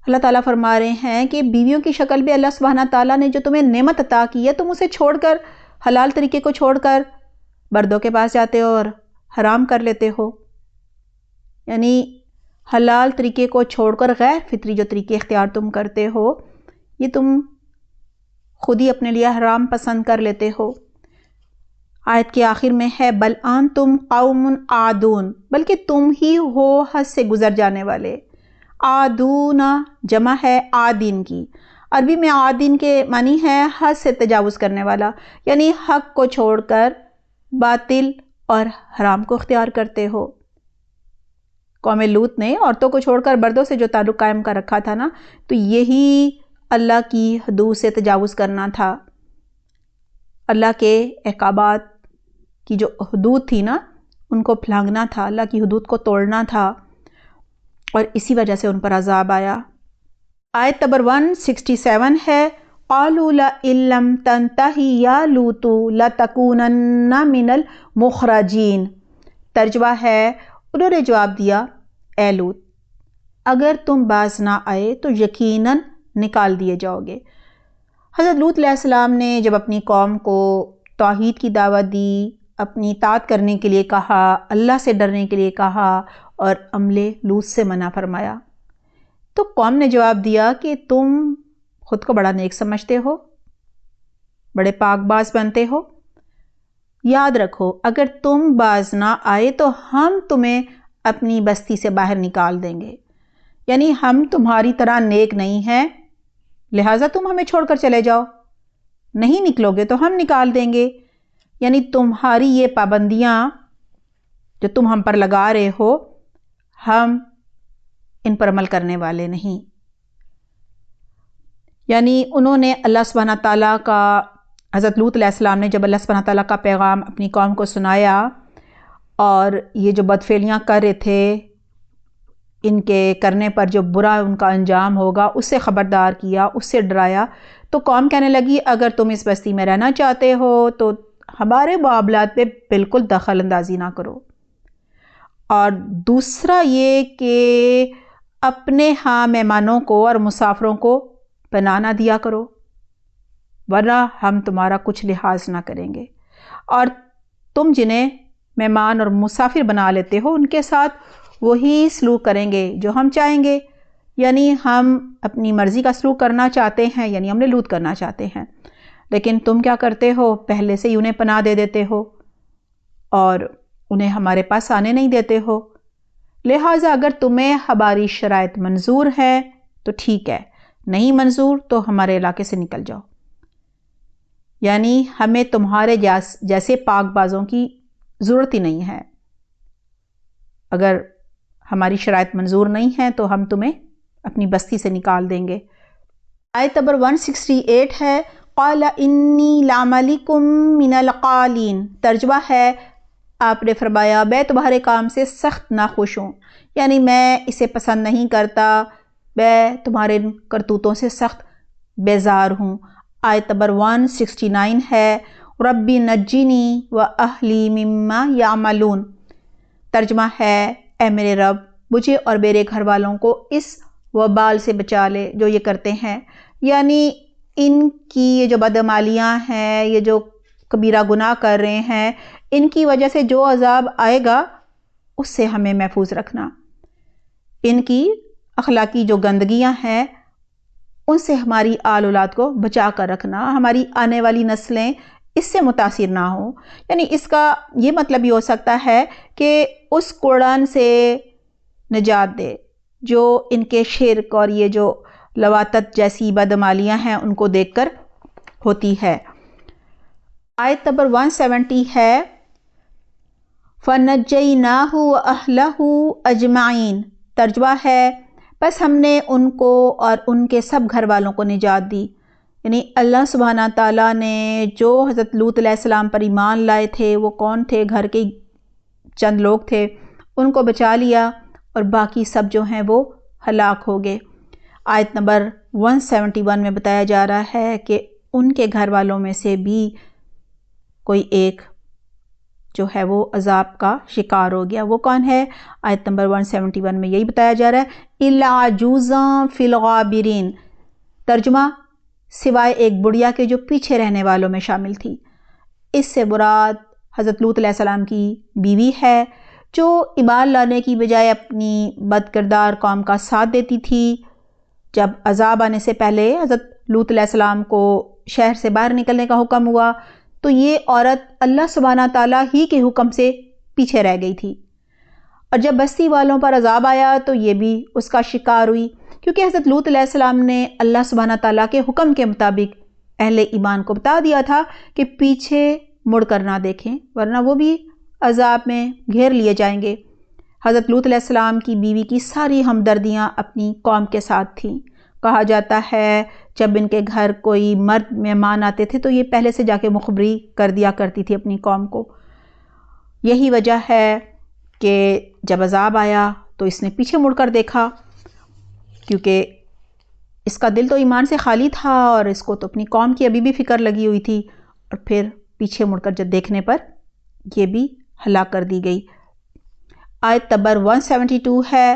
اللہ تعالیٰ فرما رہے ہیں کہ بیویوں کی شکل میں اللہ سبحانہ تعالیٰ نے جو تمہیں نعمت عطا کی ہے، تم اسے چھوڑ کر، حلال طریقے کو چھوڑ کر مردوں کے پاس جاتے ہو اور حرام کر لیتے ہو، یعنی حلال طریقے کو چھوڑ کر غیر فطری جو طریقے اختیار تم کرتے ہو، یہ تم خود ہی اپنے لیے حرام پسند کر لیتے ہو۔ آیت کے آخر میں ہے بل انتم قوم عادون، بلکہ تم ہی ہو حد سے گزر جانے والے۔ عادون جمع ہے عادین کی، عربی میں عادین کے معنی ہے حد سے تجاوز کرنے والا، یعنی حق کو چھوڑ کر باطل اور حرام کو اختیار کرتے ہو۔ قوم لوط نے عورتوں کو چھوڑ کر مردوں سے جو تعلق قائم کر رکھا تھا نا، تو یہی اللہ کی حدود سے تجاوز کرنا تھا۔ اللہ کے احکامات کی جو حدود تھی نا، ان کو پھلانگنا تھا، اللہ کی حدود کو توڑنا تھا، اور اسی وجہ سے ان پر عذاب آیا۔ آیت نمبر 167 ہے، قَالُوا لَئِن لَّمْ تَنْتَهِ يَا لُوطُ لَتَكُونَنَّ مِنَ الْمُخْرَجِينَ۔ ترجمہ ہے، انہوں نے جواب دیا، اے لوط، اگر تم باز نہ آئے تو یقیناً نکال دیے جاؤ گے۔ حضرت لوط علیہ السلام نے جب اپنی قوم کو توحید کی دعوت دی، اپنی اطاعت کرنے کے لیے کہا، اللہ سے ڈرنے کے لیے کہا اور عمل لوط سے منع فرمایا، تو قوم نے جواب دیا کہ تم خود کو بڑا نیک سمجھتے ہو، بڑے پاک باز بنتے ہو، یاد رکھو اگر تم باز نہ آئے تو ہم تمہیں اپنی بستی سے باہر نکال دیں گے، یعنی ہم تمہاری طرح نیک نہیں ہیں، لہٰذا تم ہمیں چھوڑ کر چلے جاؤ، نہیں نکلو گے تو ہم نکال دیں گے، یعنی تمہاری یہ پابندیاں جو تم ہم پر لگا رہے ہو، ہم ان پر عمل کرنے والے نہیں۔ یعنی انہوں نے اللہ سبحانہ تعالیٰ کا، حضرت لوط علیہ السلام نے جب اللہ سبحانہ تعالیٰ کا پیغام اپنی قوم کو سنایا اور یہ جو بدفعلیاں کر رہے تھے، ان کے کرنے پر جو برا ان کا انجام ہوگا اس سے خبردار کیا، اس سے ڈرایا، تو قوم کہنے لگی اگر تم اس بستی میں رہنا چاہتے ہو تو ہمارے معاملات میں بالکل دخل اندازی نہ کرو، اور دوسرا یہ کہ اپنے ہاں مہمانوں کو اور مسافروں کو پناہ نہ دیا کرو، ورنہ ہم تمہارا کچھ لحاظ نہ کریں گے، اور تم جنہیں مہمان اور مسافر بنا لیتے ہو ان کے ساتھ وہی سلوک کریں گے جو ہم چاہیں گے، یعنی ہم اپنی مرضی کا سلوک کرنا چاہتے ہیں، یعنی ہم نے لوط کرنا چاہتے ہیں، لیکن تم کیا کرتے ہو، پہلے سے ہی انہیں پناہ دے دیتے ہو اور انہیں ہمارے پاس آنے نہیں دیتے ہو، لہٰذا اگر تمہیں ہماری شرائط منظور ہے تو ٹھیک ہے، نہیں منظور تو ہمارے علاقے سے نکل جاؤ، یعنی ہمیں تمہارے جیسے پاک بازوں کی ضرورت ہی نہیں ہے، اگر ہماری شرائط منظور نہیں ہے تو ہم تمہیں اپنی بستی سے نکال دیں گے۔ آیت نمبر 168 ہے، قَالَ إِنِّي لَعَمَلِكُمْ مِنَ الْقَالِينَ۔ ترجمہ ہے، آپ نے فرمایا میں تمہارے کام سے سخت ناخوش ہوں، یعنی میں اسے پسند نہیں کرتا، میں تمہارے کرتوتوں سے سخت بیزار ہوں۔ آیت نمبر 169 ہے، رَبِّ نَجِّنِي وَأَهْلِي مِمَّا يَعْمَلُونَ۔ ترجمہ ہے، اے میرے رب مجھے اور میرے گھر والوں کو اس وبال سے بچا لے جو یہ کرتے ہیں، یعنی ان کی یہ جو بدعمالیاں ہیں، یہ جو کبیرہ گناہ کر رہے ہیں، ان کی وجہ سے جو عذاب آئے گا اس سے ہمیں محفوظ رکھنا۔ ان کی اخلاقی جو گندگیاں ہیں ان سے ہماری آل اولاد کو بچا کر رکھنا، ہماری آنے والی نسلیں اس سے متاثر نہ ہوں۔ یعنی اس کا یہ مطلب یہ ہو سکتا ہے کہ اس کوڑان سے نجات دے جو ان کے شرک اور یہ جو لواطت جیسی بدعمالیاں ہیں ان کو دیکھ کر ہوتی ہے۔ آیت نمبر 170 ہے فَنَجَّيْنَاهُ وَأَهْلَهُ أَجْمَعِينَ، ترجمہ ہے بس ہم نے ان کو اور ان کے سب گھر والوں کو نجات دی۔ یعنی اللہ سبحانہ تعالیٰ نے جو حضرت لوط علیہ السلام پر ایمان لائے تھے وہ کون تھے؟ گھر کے چند لوگ تھے، ان کو بچا لیا اور باقی سب جو ہیں وہ ہلاک ہو گئے۔ آیت نمبر 171 میں بتایا جا رہا ہے کہ ان کے گھر والوں میں سے بھی کوئی ایک جو ہے وہ عذاب کا شکار ہو گیا۔ وہ کون ہے؟ آیت نمبر 171 میں یہی بتایا جا رہا ہے إِلَّا عَجُوزًا فِي الْغَابِرِينَ، ترجمہ سوائے ایک بڑھیا کے جو پیچھے رہنے والوں میں شامل تھی۔ اس سے مراد حضرت لوط علیہ السلام کی بیوی ہے جو ایمان لانے کی بجائے اپنی بد کردار قوم کا ساتھ دیتی تھی۔ جب عذاب آنے سے پہلے حضرت لوط علیہ السلام کو شہر سے باہر نکلنے کا حکم ہوا تو یہ عورت اللہ سبحانہ تعالیٰ ہی کے حکم سے پیچھے رہ گئی تھی، اور جب بستی والوں پر عذاب آیا تو یہ بھی اس کا شکار ہوئی، کیونکہ حضرت لوط علیہ السلام نے اللہ سبحانہ تعالیٰ کے حکم کے مطابق اہل ایمان کو بتا دیا تھا کہ پیچھے مڑ کر نہ دیکھیں ورنہ وہ بھی عذاب میں گھیر لیے جائیں گے۔ حضرت لوط علیہ السلام کی بیوی کی ساری ہمدردیاں اپنی قوم کے ساتھ تھیں۔ کہا جاتا ہے جب ان کے گھر کوئی مرد مہمان آتے تھے تو یہ پہلے سے جا کے مخبری کر دیا کرتی تھی اپنی قوم کو۔ یہی وجہ ہے کہ جب عذاب آیا تو اس نے پیچھے مڑ کر دیکھا، کیونکہ اس کا دل تو ایمان سے خالی تھا اور اس کو تو اپنی قوم کی ابھی بھی فکر لگی ہوئی تھی، اور پھر پیچھے مڑ کر جب دیکھنے پر یہ بھی ہلاک کر دی گئی۔ آیت نمبر 172 ہے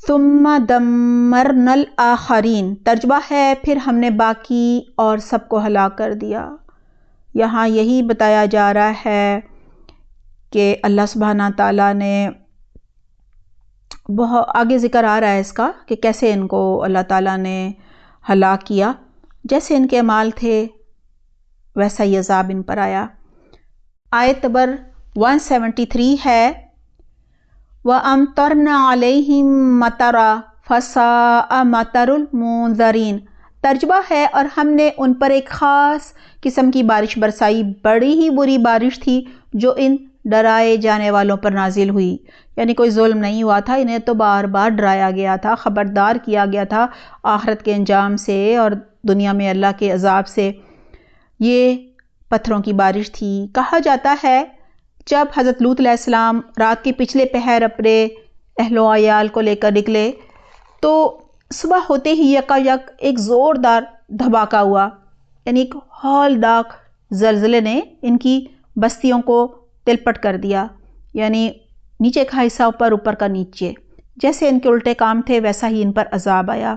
ثُمَّ دَمَّرْنَا الْآخَرِينَ، ترجمہ ہے پھر ہم نے باقی اور سب کو ہلاک کر دیا۔ یہاں یہی بتایا جا رہا ہے کہ اللہ سبحانہ تعالیٰ نے بہت آگے ذکر آ رہا ہے اس کا کہ کیسے ان کو اللہ تعالیٰ نے ہلاک کیا، جیسے ان کے اعمال تھے ویسا ہی عذاب ان پر آیا۔ آیت نمبر 173 ہے وَأَمْطَرْنَا عَلَيْهِمْ مَطَرًا فَسَاءَ مَطَرُ الْمُنذَرِينَ، ترجمہ ہے اور ہم نے ان پر ایک خاص قسم کی بارش برسائی، بڑی ہی بری بارش تھی جو ان ڈرائے جانے والوں پر نازل ہوئی۔ یعنی کوئی ظلم نہیں ہوا تھا، انہیں تو بار بار ڈرایا گیا تھا، خبردار کیا گیا تھا آخرت کے انجام سے اور دنیا میں اللہ کے عذاب سے۔ یہ پتھروں کی بارش تھی۔ کہا جاتا ہے جب حضرت لوط علیہ السلام رات کے پچھلے پہر اپنے اہل و عیال کو لے کر نکلے تو صبح ہوتے ہی یکایک ایک زوردار دھماکہ ہوا، یعنی ایک ہولناک زلزلے نے ان کی بستیوں کو تلپٹ کر دیا، یعنی نیچے کا حصہ اوپر، اوپر کا نیچے، جیسے ان کے الٹے کام تھے ویسا ہی ان پر عذاب آیا،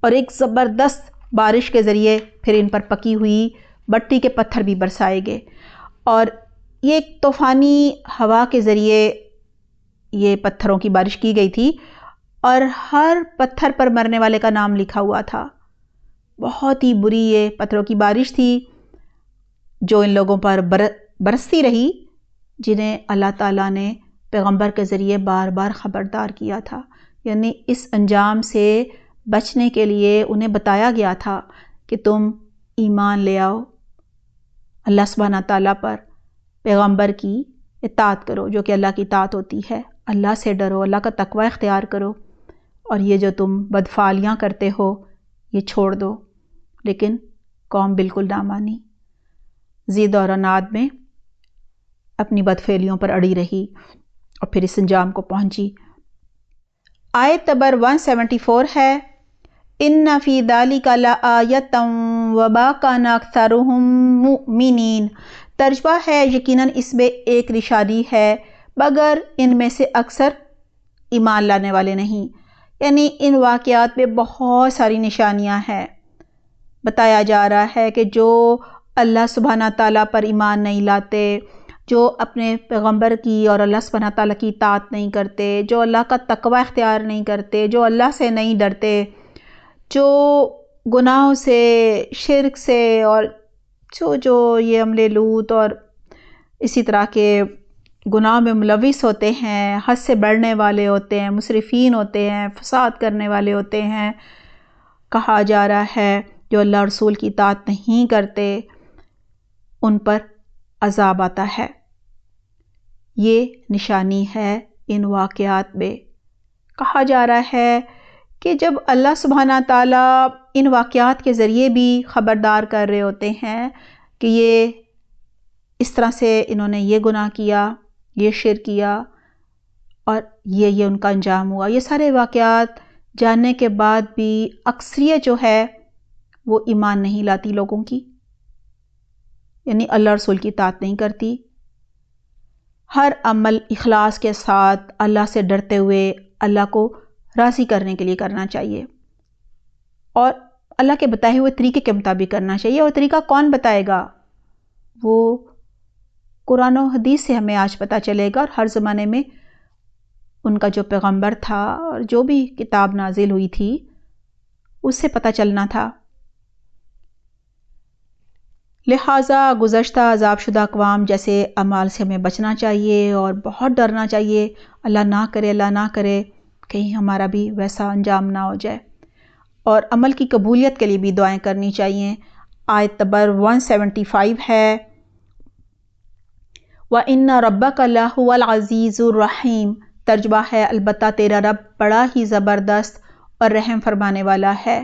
اور ایک زبردست بارش کے ذریعے پھر ان پر پکی ہوئی مٹی کے پتھر بھی برسائے گئے، اور یہ ایک طوفانی ہوا کے ذریعے یہ پتھروں کی بارش کی گئی تھی، اور ہر پتھر پر مرنے والے کا نام لکھا ہوا تھا۔ بہت ہی بری یہ پتھروں کی بارش تھی جو ان لوگوں پر برستی رہی جنہیں اللہ تعالیٰ نے پیغمبر کے ذریعے بار بار خبردار کیا تھا، یعنی اس انجام سے بچنے کے لیے انہیں بتایا گیا تھا کہ تم ایمان لے آؤ، اللہ سبحانہ تعالیٰ پر، پیغمبر کی اطاعت کرو جو کہ اللہ کی اطاعت ہوتی ہے، اللہ سے ڈرو، اللہ کا تقوی اختیار کرو، اور یہ جو تم بدفعلیاں کرتے ہو یہ چھوڑ دو۔ لیکن قوم بالکل نہ مانی، ضد اور عناد میں اپنی بدفعلیوں پر اڑی رہی اور پھر اس انجام کو پہنچی۔ آیت نمبر 174 ہے إِنَّ فِي ذَلِكَ لَآيَةً وَمَا كَانَ أَكْثَرُهُم مُؤْمِنِينَ، ترجمہ ہے یقیناً اس میں ایک نشانی ہے مگر ان میں سے اکثر ایمان لانے والے نہیں، یعنی ان واقعات میں بہت ساری نشانیاں ہیں۔ بتایا جا رہا ہے کہ جو اللہ سبحانہ تعالیٰ پر ایمان نہیں لاتے، جو اپنے پیغمبر کی اور اللہ سبحانہ تعالیٰ کی اطاعت نہیں کرتے، جو اللہ کا تقوی اختیار نہیں کرتے، جو اللہ سے نہیں ڈرتے، جو گناہوں سے، شرک سے، اور جو یہ عمل لوط اور اسی طرح کے گناہ میں ملوث ہوتے ہیں، حد سے بڑھنے والے ہوتے ہیں، مسرفین ہوتے ہیں، فساد کرنے والے ہوتے ہیں، کہا جا رہا ہے جو اللہ رسول کی اطاعت نہیں کرتے ان پر عذاب آتا ہے۔ یہ نشانی ہے ان واقعات میں۔ کہا جا رہا ہے کہ جب اللہ سبحانہ تعالیٰ ان واقعات کے ذریعے بھی خبردار کر رہے ہوتے ہیں کہ یہ اس طرح سے انہوں نے یہ گناہ کیا، یہ شرک کیا، اور یہ ان کا انجام ہوا، یہ سارے واقعات جاننے کے بعد بھی اکثریت جو ہے وہ ایمان نہیں لاتی لوگوں کی، یعنی اللہ رسول کی اطاعت نہیں کرتی۔ ہر عمل اخلاص کے ساتھ اللہ سے ڈرتے ہوئے اللہ کو راضی کرنے کے لیے کرنا چاہیے، اور اللہ کے بتائے ہوئے طریقے کے مطابق کرنا چاہیے۔ اور طریقہ کون بتائے گا؟ وہ قرآن و حدیث سے ہمیں آج پتہ چلے گا، اور ہر زمانے میں ان کا جو پیغمبر تھا اور جو بھی کتاب نازل ہوئی تھی اس سے پتہ چلنا تھا۔ لہٰذا گزشتہ عذاب شدہ اقوام جیسے اعمال سے ہمیں بچنا چاہیے اور بہت ڈرنا چاہیے، اللہ نہ کرے کہیں ہمارا بھی ویسا انجام نہ ہو جائے۔ اور عمل کی قبولیت کے لیے بھی دعائیں کرنی چاہیے۔ آیت نمبر 175 ہے وَإِنَّ رَبَّكَ لَهُوَ الْعَزِيزُ الرَّحِيمُ، ترجمہ ہے البتہ تیرا رب بڑا ہی زبردست اور رحم فرمانے والا ہے،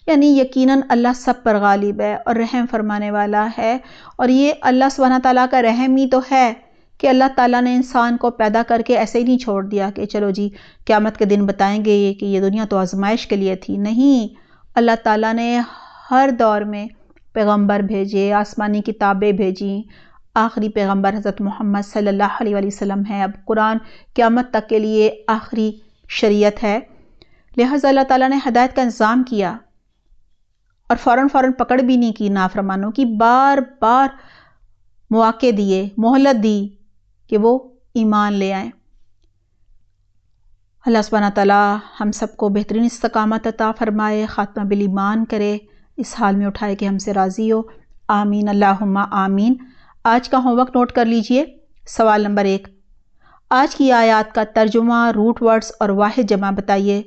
یعنی یقیناً اللہ سب پر غالب ہے اور رحم فرمانے والا ہے۔ اور یہ اللہ سبحانہ تعالیٰ کا رحم ہی تو ہے کہ اللہ تعالیٰ نے انسان کو پیدا کر کے ایسے ہی نہیں چھوڑ دیا کہ چلو جی قیامت کے دن بتائیں گے کہ یہ دنیا تو آزمائش کے لیے تھی۔ نہیں، اللہ تعالیٰ نے ہر دور میں پیغمبر بھیجے، آسمانی کتابیں بھیجیں، آخری پیغمبر حضرت محمد صلی اللہ علیہ وسلم ہے۔ اب قرآن قیامت تک کے لیے آخری شریعت ہے، لہٰذا اللہ تعالیٰ نے ہدایت کا انتظام کیا اور فوراً پکڑ بھی نہیں کی نافرمانوں کی، بار بار مواقع دیے، مہلت دی کہ وہ ایمان لے آئیں۔ اللہ سبحانہ تعالیٰ ہم سب کو بہترین استقامت عطا فرمائے، خاتمہ بالایمان کرے، اس حال میں اٹھائے کہ ہم سے راضی ہو، آمین اللہم آمین۔ آج کا ہوم ورک نوٹ کر لیجئے۔ سوال نمبر 1، آج کی آیات کا ترجمہ، روٹ ورڈز اور واحد جمع بتائیے۔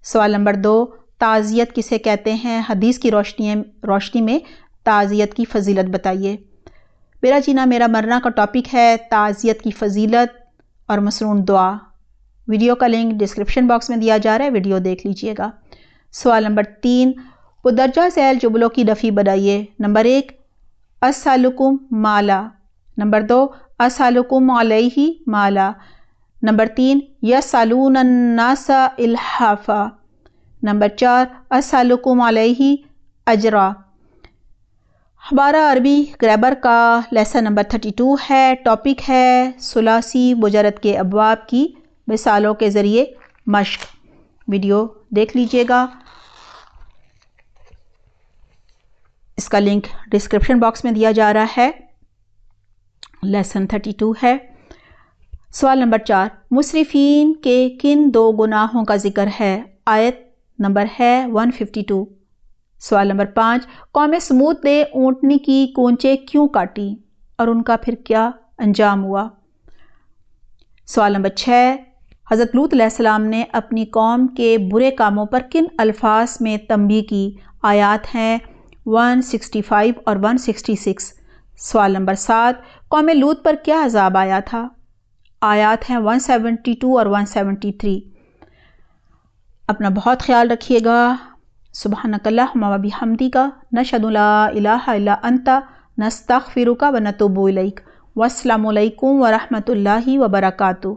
سوال نمبر 2، تعزیت کسے کہتے ہیں؟ حدیث کی روشنی میں تعزیت کی فضیلت بتائیے۔ میرا جینا میرا مرنا کا ٹاپک ہے تعزیت کی فضیلت اور مسنون دعا۔ ویڈیو کا لنک ڈسکرپشن باکس میں دیا جا رہا ہے، ویڈیو دیکھ لیجئے گا۔ سوال نمبر 3، مندرجہ ذیل جملوں کی نفی بنائیے۔ نمبر 1، اسألکم مالا۔ نمبر 2، اسألکم علیہ مالا۔ نمبر 3، یسألون الناس الحافا۔ نمبر 4، اسألکم علیہ اجرا۔ ہمارا عربی گرامر کا لیسن نمبر 32 ہے، ٹاپک ہے ثلاثی مجرد کے ابواب کی مثالوں کے ذریعے مشق۔ ویڈیو دیکھ لیجئے گا، اس کا لنک ڈسکرپشن باکس میں دیا جا رہا ہے، لیسن 32 ہے۔ سوال نمبر 4، مسرفین کے کن 2 گناہوں کا ذکر ہے؟ آیت نمبر ہے 152۔ سوال نمبر 5، قوم سمود نے اونٹنی کی کونچیں کیوں کاٹی اور ان کا پھر کیا انجام ہوا؟ سوال نمبر 6، حضرت لوط علیہ السلام نے اپنی قوم کے برے کاموں پر کن الفاظ میں تنبیہ کی؟ آیات ہیں 165 اور 166۔ سوال نمبر 7، قوم لوط پر کیا عذاب آیا تھا؟ آیات ہیں 172 اور 173۔ اپنا بہت خیال رکھیے گا۔ سبحانک اللہم و بحمدک، نشہد لا الہ الا انت، نستغفرک و نتوب الیک۔ والسلام علیکم ورحمۃ اللہ وبرکاتہ۔